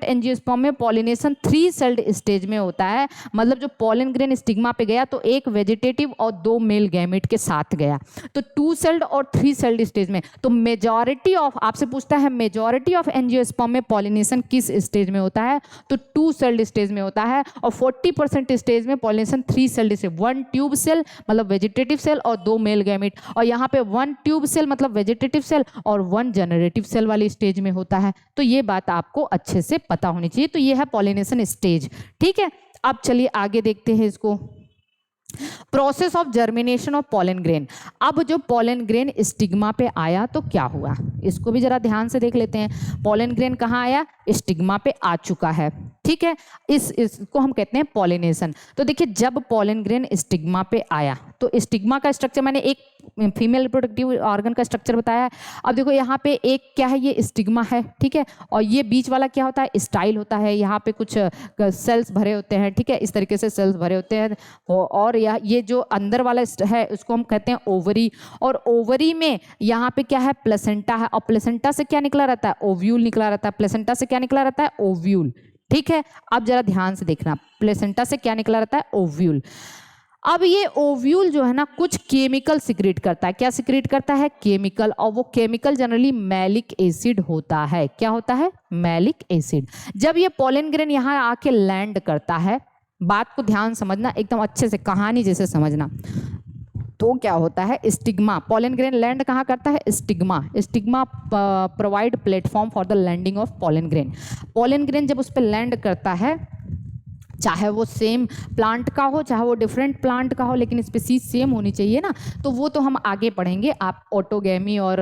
एंजियोस्पर्म में पॉलिनेशन 3 सेल्ड स्टेज में होता है। मतलब जो पॉलन ग्रेन स्टिग्मा पे गया तो एक वेजिटेटिव और 2 मेल गैमेट के साथ गया, तो 2 सेल्ड और 3 सेल्ड स्टेज में। तो मेजॉरिटी ऑफ, आपसे पूछता है मेजॉरिटी ऑफ एंजियोस्पर्म में पॉलिनेशन किस स्टेज में होता है, तो 2 सेल्ड स्टेज में होता है। और 40% स्टेज में pollination 3 celled stage, 1 tube cell मतलब वेजिटेटिव सेल और 2 मेल गैमेट। और यहाँ पे 1 ट्यूब सेल मतलब वेजिटेटिव सेल और 1 जनरेटिव सेल वाली स्टेज में होता है। तो ये बात आपको अच्छे से पता होनी चाहिए। तो ये है पॉलिनेशन स्टेज। ठीक है, अब चलिए आगे देखते हैं इसको। Process of germination of pollen grain. अब जो पॉलन ग्रेन स्टिग्मा पे आया तो क्या हुआ, इसको भी जरा ध्यान से देख लेते हैं। पॉलन ग्रेन कहाँ आया? स्टिग्मा पे आ चुका है। ठीक है, इसको हम कहते हैं पॉलिनेशन। तो देखिए जब पॉलन ग्रेन स्टिग्मा पे आया तो स्टिग्मा का स्ट्रक्चर, मैंने एक फीमेल रिप्रोडक्टिव ऑर्गन का स्ट्रक्चर बताया है। अब देखो यहाँ पे एक क्या है, ये स्टिग्मा है। ठीक है, और ये बीच वाला क्या होता है? स्टाइल होता है। यहाँ पे कुछ सेल्स भरे होते हैं। ठीक है, इस तरीके से सेल्स भरे होते हैं। और ये जो अंदर वाला है उसको हम कहते हैं ओवरी। और ओवरी में यहाँ पे क्या है? प्लेसेंटा है। और प्लेसेंटा से क्या निकला रहता है? ओव्यूल निकला रहता है। प्लेसेंटा से क्या निकला रहता है? ओव्यूल। ठीक है, अब जरा ध्यान से देखना, प्लेसेंटा से क्या निकला रहता है? ओव्यूल। अब ये ओव्यूल जो है ना कुछ केमिकल सिक्रेट करता है। क्या सिक्रेट करता है? केमिकल। और वो केमिकल जनरली मैलिक एसिड होता है। क्या होता है? Malic acid. जब ये पॉलन ग्रेन यहाँ आके लैंड करता है, बात को ध्यान समझना, एकदम अच्छे से कहानी जैसे समझना, तो क्या होता है? स्टिग्मा, पॉलन ग्रेन लैंड कहाँ करता है? Stigma. Stigma provide platform for the landing of pollen grain. Pollen grain जब उस पर लैंड करता है, चाहे वो सेम प्लांट का हो चाहे वो डिफरेंट प्लांट का हो, लेकिन स्पीसीज सेम होनी चाहिए ना, तो वो तो हम आगे पढ़ेंगे। आप ऑटोगेमी और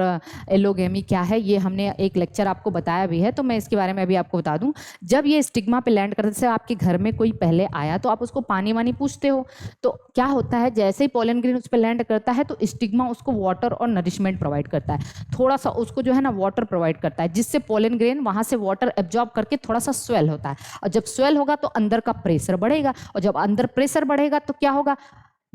एलोगेमी क्या है ये हमने एक लेक्चर आपको बताया भी है, तो मैं इसके बारे में अभी आपको बता दूं। जब ये स्टिग्मा पे लैंड करते, जैसे आपके घर में कोई पहले आया तो आप उसको पानी वानी पूछते हो, तो क्या होता है जैसे ही पॉलन ग्रेन उस पर लैंड करता है तो स्टिग्मा उसको वाटर और नरिशमेंट प्रोवाइड करता है, थोड़ा सा उसको जो है ना वाटर प्रोवाइड करता है, जिससे पॉलन ग्रेन वहाँ से वाटर एब्जॉर्ब करके थोड़ा सा स्वेल होता है। और जब स्वेल होगा तो अंदर का प्रेशर बढ़ेगा, और जब अंदर प्रेशर बढ़ेगा तो क्या होगा?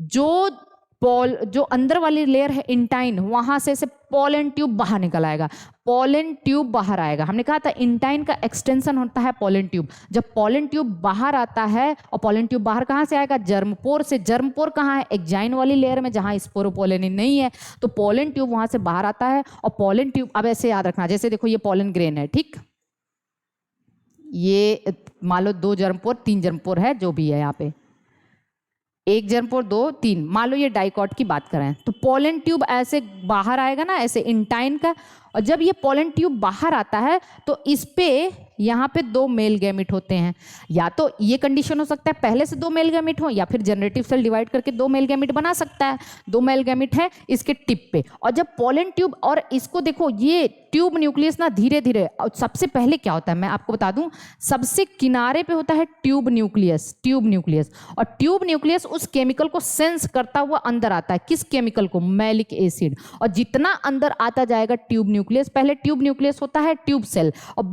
जो अंदर वाली लेयर है इंटाइन, वहां से पॉलन ट्यूब बाहर निकल आएगा। पॉलन ट्यूब बाहर आएगा, हमने कहा था इंटाइन का एक्सटेंशन होता है पॉलन ट्यूब। जब पॉलन ट्यूब बाहर आता है, और पॉलन ट्यूब बाहर कहां से आएगा? जर्मपोर से। जर्मपोर कहां है? एक्जाइन वाली लेयर में, जहां स्पोरोपोलेनिन नहीं है। तो पॉलन ट्यूब वहां से बाहर आता है, और पॉलन ट्यूब, अब ऐसे याद रखना, जैसे देखो ये पॉलन ग्रेन है, ठीक, ये मान लो 2 जर्मपोर 3 जर्मपोर है, जो भी है यहाँ पे 1 जर्मपोर 2 3, मान लो ये डाइकॉट की बात करें, तो पॉलन ट्यूब ऐसे बाहर आएगा ना, ऐसे इंटाइन का। और जब ये पॉलन ट्यूब बाहर आता है तो इस पे यहाँ पे 2 मेल गैमेट होते हैं। या तो ये कंडीशन हो सकता है पहले से 2 मेल गैमेट हो, या फिर जनरेटिव सेल डिवाइड करके 2 मेल गैमेट बना सकता है। 2 मेल गैमेट है इसके टिप पे। और जब पॉलन ट्यूब, और इसको देखो ये ट्यूब न्यूक्लियस ना धीरे धीरे, और सबसे पहले क्या होता है मैं आपको बता दूं, सबसे किनारे पे होता है ट्यूब न्यूक्लियस। ट्यूब न्यूक्लियस, और ट्यूब न्यूक्लियस उस केमिकल को सेंस करता हुआ अंदर आता है। किस केमिकल को? Malic acid. और जितना अंदर आता जाएगा ट्यूब न्यूक्लियस, पहले ट्यूब न्यूक्लियस होता है ट्यूब सेल, और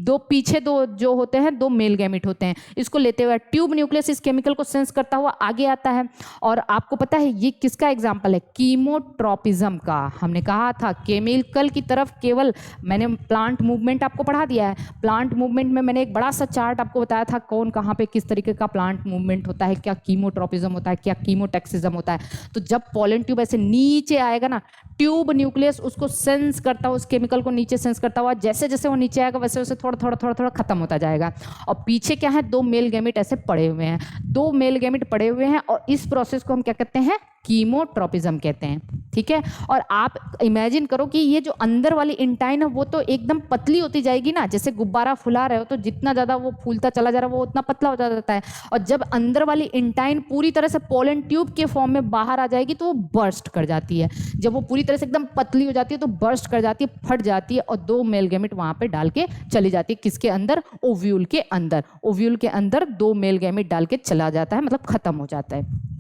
2 पीछे दो जो होते हैं, दो मेल गैमेट होते हैं। इसको लेते हुए ट्यूब न्यूक्लियस इस केमिकल को सेंस करता हुआ आगे आता है। और आपको पता है ये किसका एग्जाम्पल है? कीमोट्रोपिज्म का। हमने कहा था केमिकल की तरफ केवल, मैंने प्लांट मूवमेंट आपको पढ़ा दिया है। प्लांट मूवमेंट में मैंने एक बड़ा सा चार्ट आपको बताया था कौन कहाँ पे किस तरीके का प्लांट मूवमेंट होता है, क्या कीमोट्रोपिज्म होता है, क्या कीमोटैक्सिज्म होता है। तो जब पॉलन ट्यूब ऐसे नीचे आएगा ना, ट्यूब न्यूक्लियस उसको सेंस करता हुआ, उस केमिकल को नीचे सेंस करता हुआ, जैसे जैसे वो नीचे आएगा वैसे वैसे थोड़ा थोड़ा थोड़ा थोड़ा खत्म होता जाएगा। और पीछे क्या है? दो मेल गैमेट ऐसे पड़े हुए हैं, दो मेल गैमेट पड़े हुए हैं, और इस प्रोसेस को हम क्या कहते हैं? कीमोट्रोपिज्म कहते हैं। ठीक है। और आप इमेजिन करो कि ये जो अंदर वाली इंटाइन है वो तो एकदम पतली होती जाएगी ना, जैसे गुब्बारा फुला रहे हो तो जितना ज़्यादा वो फूलता चला जा रहा है वो उतना पतला हो जाता है। और जब अंदर वाली इंटाइन पूरी तरह से पोलन ट्यूब के फॉर्म में बाहर आ जाएगी तो वो बर्स्ट कर जाती है। जब वो पूरी तरह से एकदम पतली हो जाती है तो बर्स्ट कर जाती है, फट जाती है, और दो मेल गैमेट वहां पे डाल के चली जाती है। किसके अंदर? ओव्यूल के अंदर। ओव्यूल के अंदर दो मेल गैमेट डाल के चला जाता है, मतलब खत्म हो जाता है।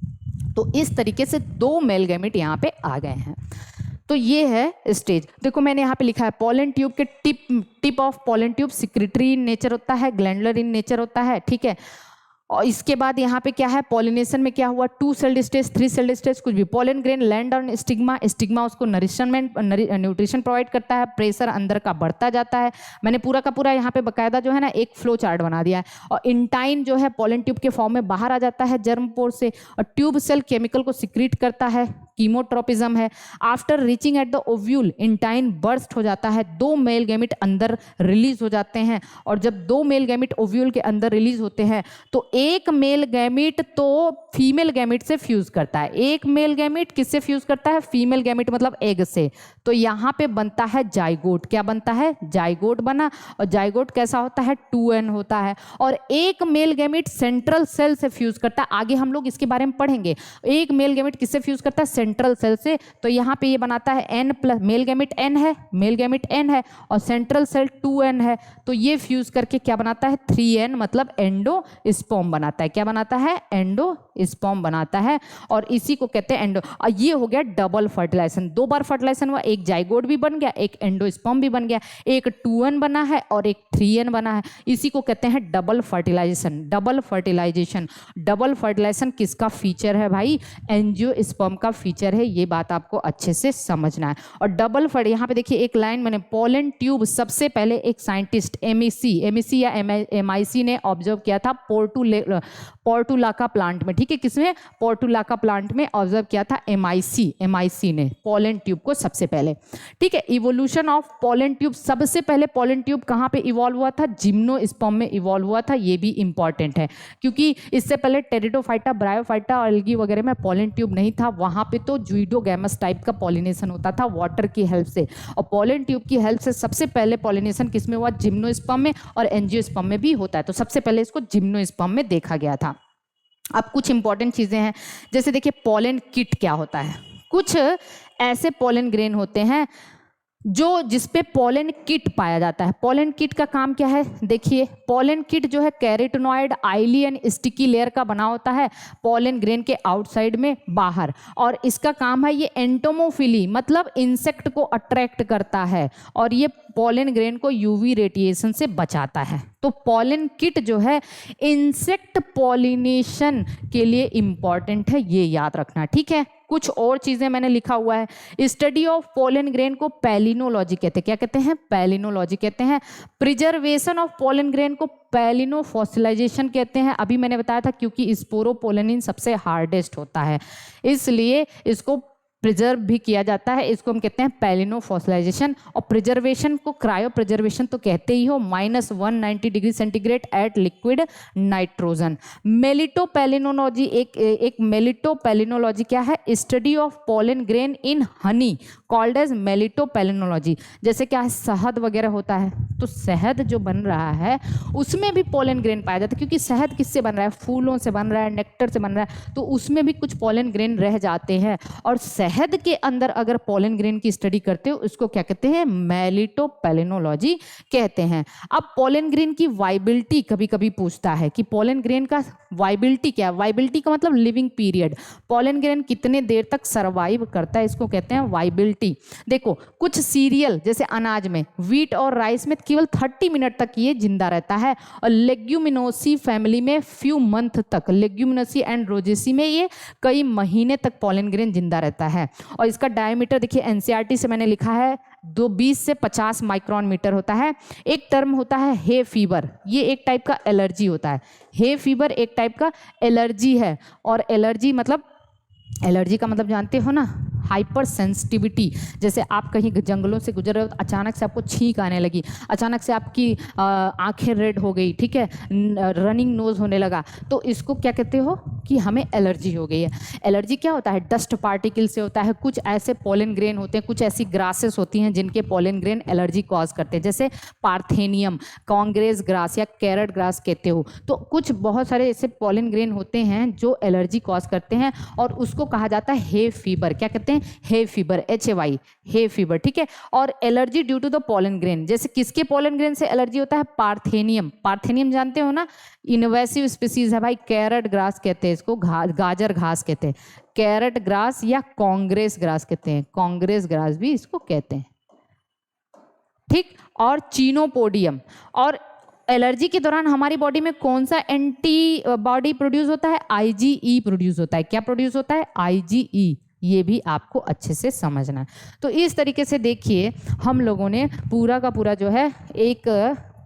तो इस तरीके से दो मेल गैमेट यहाँ पे आ गए हैं। तो ये है स्टेज। देखो मैंने यहाँ पे लिखा है पोलन ट्यूब के tip of pollen tube secretory in nature होता है, ग्लैंडुलर इन नेचर होता है। ठीक है। और इसके बाद यहाँ पे क्या है? पॉलिनेशन में क्या हुआ? 2 सेल्ड स्टेज, 3 सेल्ड स्टेज, कुछ भी। Pollen grain land on stigma, stigma उसको नरिशमेंट न्यूट्रिशन प्रोवाइड करता है, प्रेशर अंदर का बढ़ता जाता है। मैंने पूरा का पूरा यहाँ पे बकायदा जो है ना एक फ्लो चार्ट बना दिया है। और इंटाइन जो है पोलन ट्यूब के फॉर्म में बाहर आ जाता है जर्म पोर से, और ट्यूब सेल केमिकल को सिक्रीट करता है, कीमोट्रोपिज्म है। After reaching at the ovule intine burst हो जाता है, दो मेल गैमेट अंदर रिलीज हो जाते हैं। और जब दो मेल गैमेट ओव्यूल के अंदर रिलीज होते हैं तो एक मेल गैमेट तो फीमेल गैमेट से फ्यूज करता है। एक मेल गैमेट किससे फ्यूज करता है? फीमेल गैमेट मतलब एग से। तो यहाँ पे बनता है जाइगोट। क्या बनता है? जाइगोट बना। और जाइगोट कैसा होता है? 2n होता है। और एक मेल गैमेट सेंट्रल सेल से फ्यूज करता है। आगे हम लोग इसके बारे में पढ़ेंगे। एक मेल गैमेट किससे फ्यूज करता है? सेंट्रल सेल से। तो यहाँ पे ये बनाता है n plus, male gamete n है, मेल गैमेट n है, और सेंट्रल सेल 2n है। तो ये फ्यूज करके क्या बनाता है? 3n मतलब एंडोस्पर्म बनाता है। क्या बनाता है? एंडोस्पर्म बनाता है। और इसी को कहते हैं एंडो। ये हो गया डबल फर्टिलाइजेशन। दो बार फर्टिलाइजेशन हुआ, एक जाइगोट भी बन गया, एक एंडोस्पर्म भी बन गया, एक 2n बना है और एक 3n बना है। इसी को कहते हैं double fertilization. Double fertilization, double fertilization किसका फीचर है भाई? एंजियोस्पर्म का फीचर है। ये बात आपको अच्छे से समझना है। और डबल फर्ट, यहाँ पे देखिए एक लाइन मैंने, पोलन ट्यूब सबसे पहले एक साइंटिस्ट एमईसी या एमआईसी ने ऑब्जर्व किया था पोर्टुलाका प्लांट में। ठीक है। किसमें? पोर्टुलाका प्लांट में ऑब्जर्व किया था एमआईसी ने पोलन ट्यूब को सबसे पहले। ठीक है। इवोल्यूशन ऑफ पोलन ट्यूब, सबसे पहले पोलन ट्यूब कहाँ पे इवॉल्व हुआ था? जिम्नोस्पर्म में इवॉल्व हुआ था। ये भी इंपॉर्टेंट है क्योंकि इससे पहले टेरिडोफाइटा, ब्रायोफाइटा और एल्गी वगैरह में पोलन ट्यूब नहीं था। वहां पे तो जुइडोगैमस टाइप का पॉलिनेशन होता था वाटर की हेल्प से। और पोलन ट्यूब की हेल्प से सबसे पहले पॉलिनेशन किसमें हुआ? जिम्नोस्पर्म में, और एंजियोस्पर्म में भी होता है। तो सबसे पहले इसको जिम्नोस्पर्म में देखा गया था। अब कुछ इंपॉर्टेंट चीजें हैं, जैसे देखिए पोलन किट क्या होता है। कुछ ऐसे पोलन ग्रेन होते हैं जो जिसपे पोलन किट पाया जाता है। पोलन किट का काम क्या है? देखिए पोलन किट जो है कैरोटिनॉइड आइली एंड स्टिकी लेयर का बना होता है पोलन ग्रेन के आउटसाइड में बाहर। और इसका काम है ये एंटोमोफिली मतलब इंसेक्ट को अट्रैक्ट करता है, और ये पोलन ग्रेन को यूवी रेडिएशन से बचाता है। तो पोलन किट जो है इंसेक्ट पॉलिनेशन के लिए इंपॉर्टेंट है, ये याद रखना। ठीक है। कुछ और चीजें मैंने लिखा हुआ है। स्टडी ऑफ पोलन ग्रेन को पैलिनोलॉजी कहते हैं। क्या कहते हैं? पैलिनोलॉजी कहते हैं। प्रिजर्वेशन ऑफ पोलन ग्रेन को पैलिनोफॉसिलाइजेशन कहते हैं। अभी मैंने बताया था क्योंकि स्पोरोपोलेनिन सबसे हार्डेस्ट होता है इसलिए इसको प्रिजर्व भी किया जाता है। इसको हम कहते हैं पैलिनोफॉसिलाइजेशन। और प्रिजर्वेशन को क्रायो प्रिजर्वेशन तो कहते ही हो, -190 degree centigrade at liquid nitrogen. Melittopalynology, एक मेलिटोपैलिनोलॉजी क्या है? Study of pollen grain in honey called as melittopalynology. जैसे क्या है? शहद वगैरह होता है, तो शहद जो बन रहा है उसमें भी पोलन ग्रेन पाया जाता है, क्योंकि शहद किससे बन रहा है? फूलों से बन रहा है, नेक्टर से बन रहा है, तो उसमें भी कुछ पोलन ग्रेन रह जाते हैं। और शहद के अंदर अगर पोलन ग्रेन की स्टडी करते हो उसको क्या कहते हैं? मेलिटोपैलिनोलॉजी कहते हैं। अब पोलन ग्रेन की वाइबिलिटी कभी कभी पूछता है कि पोलन ग्रेन का वाइबिलिटी क्या है? वाइबिलिटी का मतलब लिविंग पीरियड। पॉलन ग्रेन कितने देर तक सर्वाइव करता है, इसको कहते हैं वाइबिलिटी। देखो कुछ सीरियल जैसे अनाज में, व्हीट और राइस में केवल 30 मिनट तक ये जिंदा रहता है, और लेग्यूमिनोसी फैमिली में फ्यू मंथ तक, लेग्यूमिनोसी एंड रोजेसी में ये कई महीने तक पॉलन ग्रेन जिंदा रहता है। और इसका डायमीटर देखिए एनसीईआरटी से मैंने लिखा है 20 से 50 माइक्रोन मीटर होता है। एक टर्म होता है हे फीवर, ये एक टाइप का एलर्जी होता है। हे फीवर एक टाइप का एलर्जी है, और एलर्जी मतलब, एलर्जी का मतलब जानते हो ना, हाइपर सेंसिटिविटी। जैसे आप कहीं जंगलों से गुजर रहे हो तो अचानक से आपको छींक आने लगी, अचानक से आपकी आंखें रेड हो गई, ठीक है, रनिंग नोज होने लगा, तो इसको क्या कहते हो कि हमें एलर्जी हो गई है। एलर्जी क्या होता है? डस्ट पार्टिकल से होता है। कुछ ऐसे पॉलन ग्रेन होते हैं, कुछ ऐसी ग्रासेस होती हैं जिनके पॉलन ग्रेन एलर्जी कॉज करते हैं, जैसे पार्थेनियम, कांग्रेस ग्रास या कैरेट ग्रास कहते हो। तो कुछ बहुत सारे ऐसे पॉलन ग्रेन होते हैं जो एलर्जी कॉज करते हैं, और उसको कहा जाता है हे फीवर। क्या कहते हैं? Hay fever, HAY, hay fever, ठीक है। और allergy due to the pollen grain, जैसे किसके पॉलन ग्रेन से एलर्जी होता है? पार्थेनियम। पार्थेनियम जानते हो ना, इनवेसिव स्पीसीज है भाई, कैरेट ग्रास कहते हैं इसको, गाजर घास कहते हैं, कैरेट ग्रास या कांग्रेस ग्रास कहते हैं, कांग्रेस ग्रास भी इसको कहते हैं, ठीक। और चीनोपोडियम। और एलर्जी के दौरान हमारी बॉडी में कौन सा एंटीबॉडी प्रोड्यूस होता है? IgE प्रोड्यूस होता है। क्या प्रोड्यूस होता है? IgE। ये भी आपको अच्छे से समझना है। तो इस तरीके से देखिए हम लोगों ने पूरा का पूरा जो है एक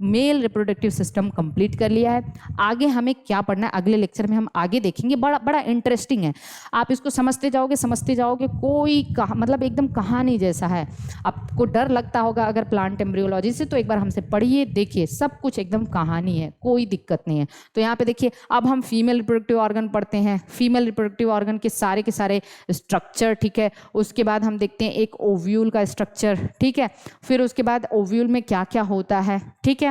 मेल रिप्रोडक्टिव सिस्टम कंप्लीट कर लिया है। आगे हमें क्या पढ़ना है अगले लेक्चर में हम आगे देखेंगे। बड़ा बड़ा इंटरेस्टिंग है, आप इसको समझते जाओगे, कोई मतलब एकदम कहानी जैसा है। आपको डर लगता होगा अगर प्लांट एम्ब्रियोलॉजी से, तो एक बार हमसे पढ़िए, देखिए सब कुछ एकदम कहानी है, कोई दिक्कत नहीं है। तो यहाँ पे देखिए अब हम फीमेल रिप्रोडक्टिव ऑर्गन पढ़ते हैं, फीमेल रिप्रोडक्टिव ऑर्गन के सारे स्ट्रक्चर, ठीक है। उसके बाद हम देखते हैं एक ओव्यूल का स्ट्रक्चर, ठीक है। फिर उसके बाद ओव्यूल में क्या क्या होता है, ठीक है,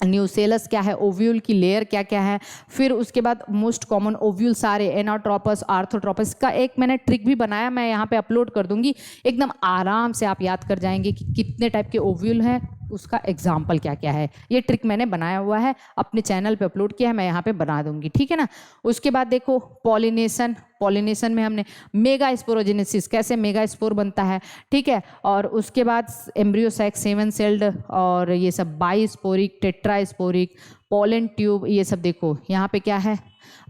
न्यूसेलस क्या है, ओव्यूल की लेयर क्या क्या है। फिर उसके बाद मोस्ट कॉमन ओव्यूल सारे, एनाट्रोपस, आर्थोट्रोपस का एक मैंने ट्रिक भी बनाया, मैं यहाँ पे अपलोड कर दूंगी, एकदम आराम से आप याद कर जाएंगे कि कितने टाइप के ओव्यूल हैं, उसका एग्जाम्पल क्या क्या है। ये ट्रिक मैंने बनाया हुआ है, अपने चैनल पे अपलोड किया है, मैं यहाँ पे बना दूंगी, ठीक है ना। उसके बाद देखो पॉलिनेशन, पॉलिनेशन में हमने मेगा स्पोरोजेनेसिस, कैसे मेगा स्पोर बनता है, ठीक है। और उसके बाद एम्ब्रियोसैक 7 सेल्ड, और ये सब बाइस्पोरिक, टेट्रास्पोरिक, पोलन ट्यूब, ये सब देखो यहाँ पे क्या है,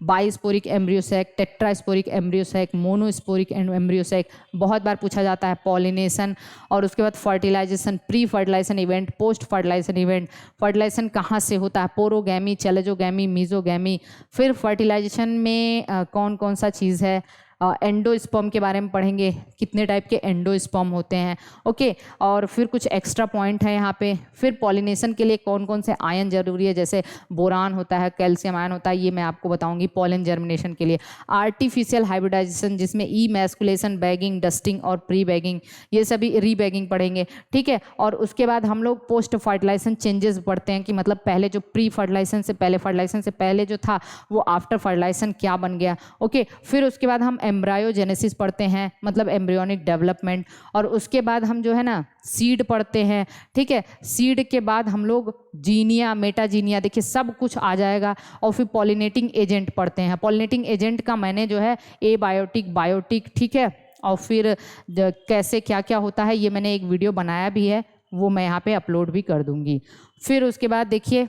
bisporic embryo sac, tetrasporic embryo sac, monosporic embryo sac, बहुत बार पूछा जाता है। पॉलिनेशन, और उसके बाद fertilization, pre fertilization event, post fertilization event. Fertilization कहाँ से होता है? पोरोगैमी, चेलेजोगैमी, मीजोगैमी। फिर फर्टिलाइजेशन में कौन कौन सा चीज़ है, एंडोस्पर्म के बारे में पढ़ेंगे, कितने टाइप के एंडोस्पर्म होते हैं, ओके। और फिर कुछ एक्स्ट्रा पॉइंट है यहाँ पे। फिर पॉलिनेशन के लिए कौन कौन से आयन जरूरी है, जैसे बोरान होता है, कैल्शियम आयन होता है, ये मैं आपको बताऊंगी। पॉलन जर्मिनेशन के लिए आर्टिफिशियल हाइब्रिडाइजेशन, जिसमें मैस्कुलेशन, बैगिंग, डस्टिंग और प्री बैगिंग, ये सभी रीबैगिंग पढ़ेंगे, ठीक है। और उसके बाद हम लोग पोस्ट फर्टिलाइजेशन चेंजेस पढ़ते हैं कि मतलब पहले जो प्री फर्टिलाइजेशन से पहले, फर्टिलाइजेशन से पहले जो था वो आफ्टर फर्टिलाइजेशन क्या बन गया, ओके। फिर उसके बाद हम एम्ब्रायोजेनेसिस पढ़ते हैं, मतलब एम्ब्रियोनिक डेवलपमेंट। और उसके बाद हम जो है ना सीड पढ़ते हैं, ठीक है। सीड के बाद हम लोग जीनिया, मेटाजीनिया, देखिए सब कुछ आ जाएगा। और फिर पॉलिनेटिंग एजेंट पढ़ते हैं। पॉलिनेटिंग एजेंट का मैंने जो है एबायोटिक, बायोटिक, ठीक है। और फिर कैसे क्या क्या होता है ये मैंने एक वीडियो बनाया भी है, वो मैं यहाँ पे अपलोड भी कर दूँगी। फिर उसके बाद देखिए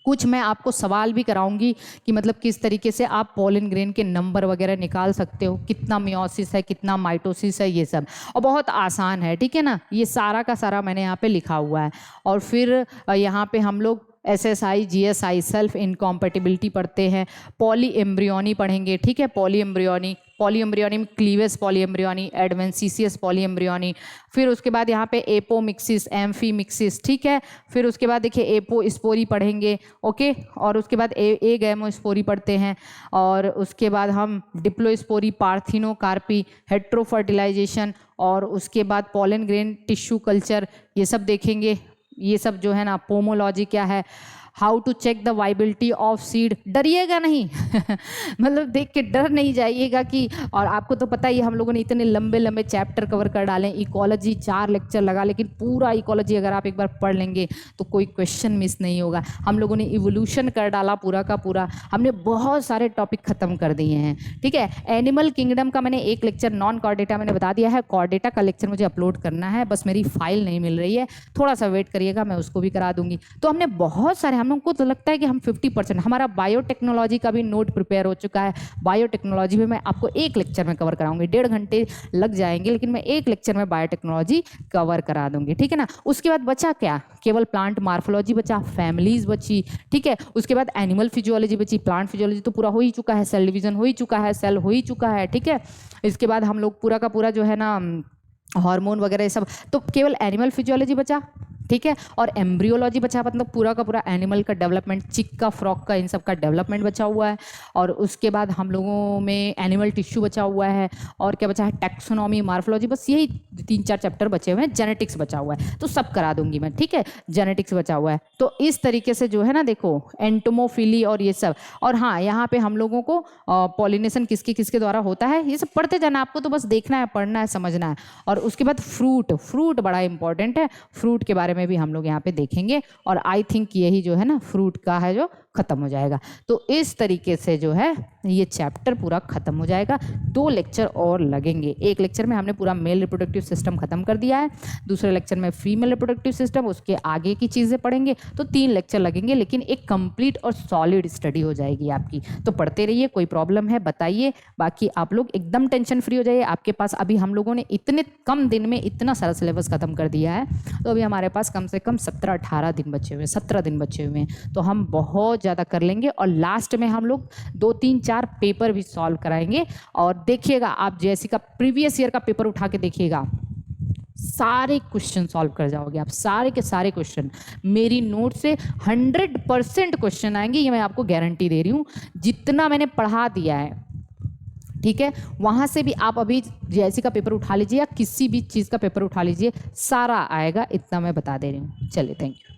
कुछ मैं आपको सवाल भी कराऊंगी कि मतलब किस तरीके से आप पॉलन ग्रेन के नंबर वगैरह निकाल सकते हो, कितना मियोसिस है, कितना माइटोसिस है, ये सब। और बहुत आसान है, ठीक है ना। ये सारा का सारा मैंने यहाँ पे लिखा हुआ है। और फिर यहाँ पे हम लोग SSI, GSI, सेल्फ इनकॉम्पेटिबिलिटी पढ़ते हैं। पॉली एम्ब्रियोनी पढ़ेंगे, ठीक है। पॉली एम्ब्रियोनी में cleavage polyembryony, adventitious polyembryony. फिर उसके बाद यहाँ पे एपोमिक्सिस, एम्फीमिक्सिस, ठीक है। फिर उसके बाद देखिए एपोस्पोरी पढ़ेंगे, ओके। और उसके बाद एगैमोस्पोरी पढ़ते हैं। और उसके बाद हम डिप्लोस्पोरी, पार्थिनोकार्पी, हेट्रोफर्टिलाइजेशन, और उसके बाद पॉलन ग्रेन टिश्यू कल्चर, ये सब देखेंगे। ये सब जो है ना, पोमोलॉजी क्या है, how to check the viability of seed, डरिएगा नहीं मतलब देख के डर नहीं जाइएगा कि, और आपको तो पता ही हम लोगों ने इतने लंबे लंबे चैप्टर कवर कर डाले, इकोलॉजी 4 लेक्चर लगा, लेकिन पूरा इकोलॉजी अगर आप एक बार पढ़ लेंगे तो कोई क्वेश्चन मिस नहीं होगा। हम लोगों ने इवोल्यूशन कर डाला पूरा का पूरा, हमने बहुत सारे टॉपिक खत्म कर दिए हैं, ठीक है। एनिमल किंगडम का मैंने एक लेक्चर, नॉन कॉर्डेटा मैंने बता दिया है, कॉर्डेटा का लेक्चर मुझे अपलोड करना है, बस मेरी फाइल नहीं मिल रही है, थोड़ा सा वेट करिएगा, मैं उसको भी करा दूंगी। तो हमने बहुत सारे, हम लोग को तो लगता है कि हम 50%, हमारा बायोटेक्नोलॉजी का भी नोट प्रिपेयर हो चुका है। बायोटेक्नोलॉजी में मैं आपको एक लेक्चर में कवर कराऊंगी, 1.5 घंटे लग जाएंगे, लेकिन मैं एक लेक्चर में बायोटेक्नोलॉजी कवर करा दूंगी, ठीक है ना। उसके बाद बचा क्या, केवल प्लांट मार्फोलॉजी बचा, फैमिलीज बची, ठीक है। उसके बाद एनिमल फिजियोलॉजी बची, प्लांट फिजियोलॉजी तो पूरा हो ही चुका है, सेल डिवीजन हो ही चुका है, सेल हो ही चुका है, ठीक है। इसके बाद हम लोग पूरा का पूरा जो है ना हार्मोन वगैरह ये सब, तो केवल एनिमल फिजियोलॉजी बचा, ठीक है। और एम्ब्रियोलॉजी बचा, मतलब पूरा का पूरा एनिमल का डेवलपमेंट, चिक का, फ्रॉक का, इन सब का डेवलपमेंट बचा हुआ है। और उसके बाद हम लोगों में एनिमल टिश्यू बचा हुआ है, और क्या बचा है, टैक्सोनॉमी, मार्फोलॉजी, बस यही 3-4 चैप्टर बचे हुए हैं। जेनेटिक्स बचा हुआ है, तो सब करा दूंगी मैं, ठीक है। जेनेटिक्स बचा हुआ है, तो इस तरीके से जो है ना, देखो एंटोमोफिली और ये सब। और हाँ, यहाँ पे हम लोगों को पॉलिनेशन किसके किसके द्वारा होता है ये सब पढ़ते जाना, आपको तो बस देखना है, पढ़ना है, समझना है। और उसके बाद फ्रूट बड़ा इंपॉर्टेंट है, फ्रूट के बारे में भी हम लोग यहाँ पे देखेंगे। और आई थिंक यही जो है ना फ्रूट का है जो खत्म हो जाएगा। तो इस तरीके से जो है ये चैप्टर पूरा खत्म हो जाएगा। 2 लेक्चर और लगेंगे। एक लेक्चर में हमने पूरा मेल रिप्रोडक्टिव सिस्टम खत्म कर दिया है, दूसरे लेक्चर में फीमेल रिप्रोडक्टिव सिस्टम, उसके आगे की चीज़ें पढ़ेंगे। तो 3 लेक्चर लगेंगे, लेकिन एक कंप्लीट और सॉलिड स्टडी हो जाएगी आपकी। तो पढ़ते रहिए, कोई प्रॉब्लम है बताइए, बाकी आप लोग एकदम टेंशन फ्री हो जाइए। आपके पास अभी हम लोगों ने इतने कम दिन में इतना सारा सिलेबस खत्म कर दिया है, तो अभी हमारे पास कम से कम 17-18 दिन बचे हुए हैं, 17 दिन बचे हुए हैं, तो हम बहुत ज़्यादा कर लेंगे। और लास्ट में हम लोग 2-3-4 पेपर भी सॉल्व कराएंगे। और देखिएगा आप, जैसे का प्रीवियस ईयर का पेपर उठा के देखिएगा, सारे क्वेश्चन सॉल्व कर जाओगे आप, सारे के सारे क्वेश्चन मेरी नोट से 100% क्वेश्चन आएंगे, ये मैं आपको गारंटी दे रही हूँ। जितना मैंने पढ़ा दिया है, ठीक है, वहां से भी आप अभी जैसी का पेपर उठा लीजिए या किसी भी चीज़ का पेपर उठा लीजिए, सारा आएगा, इतना मैं बता दे रही हूँ। चलिए, थैंक यू।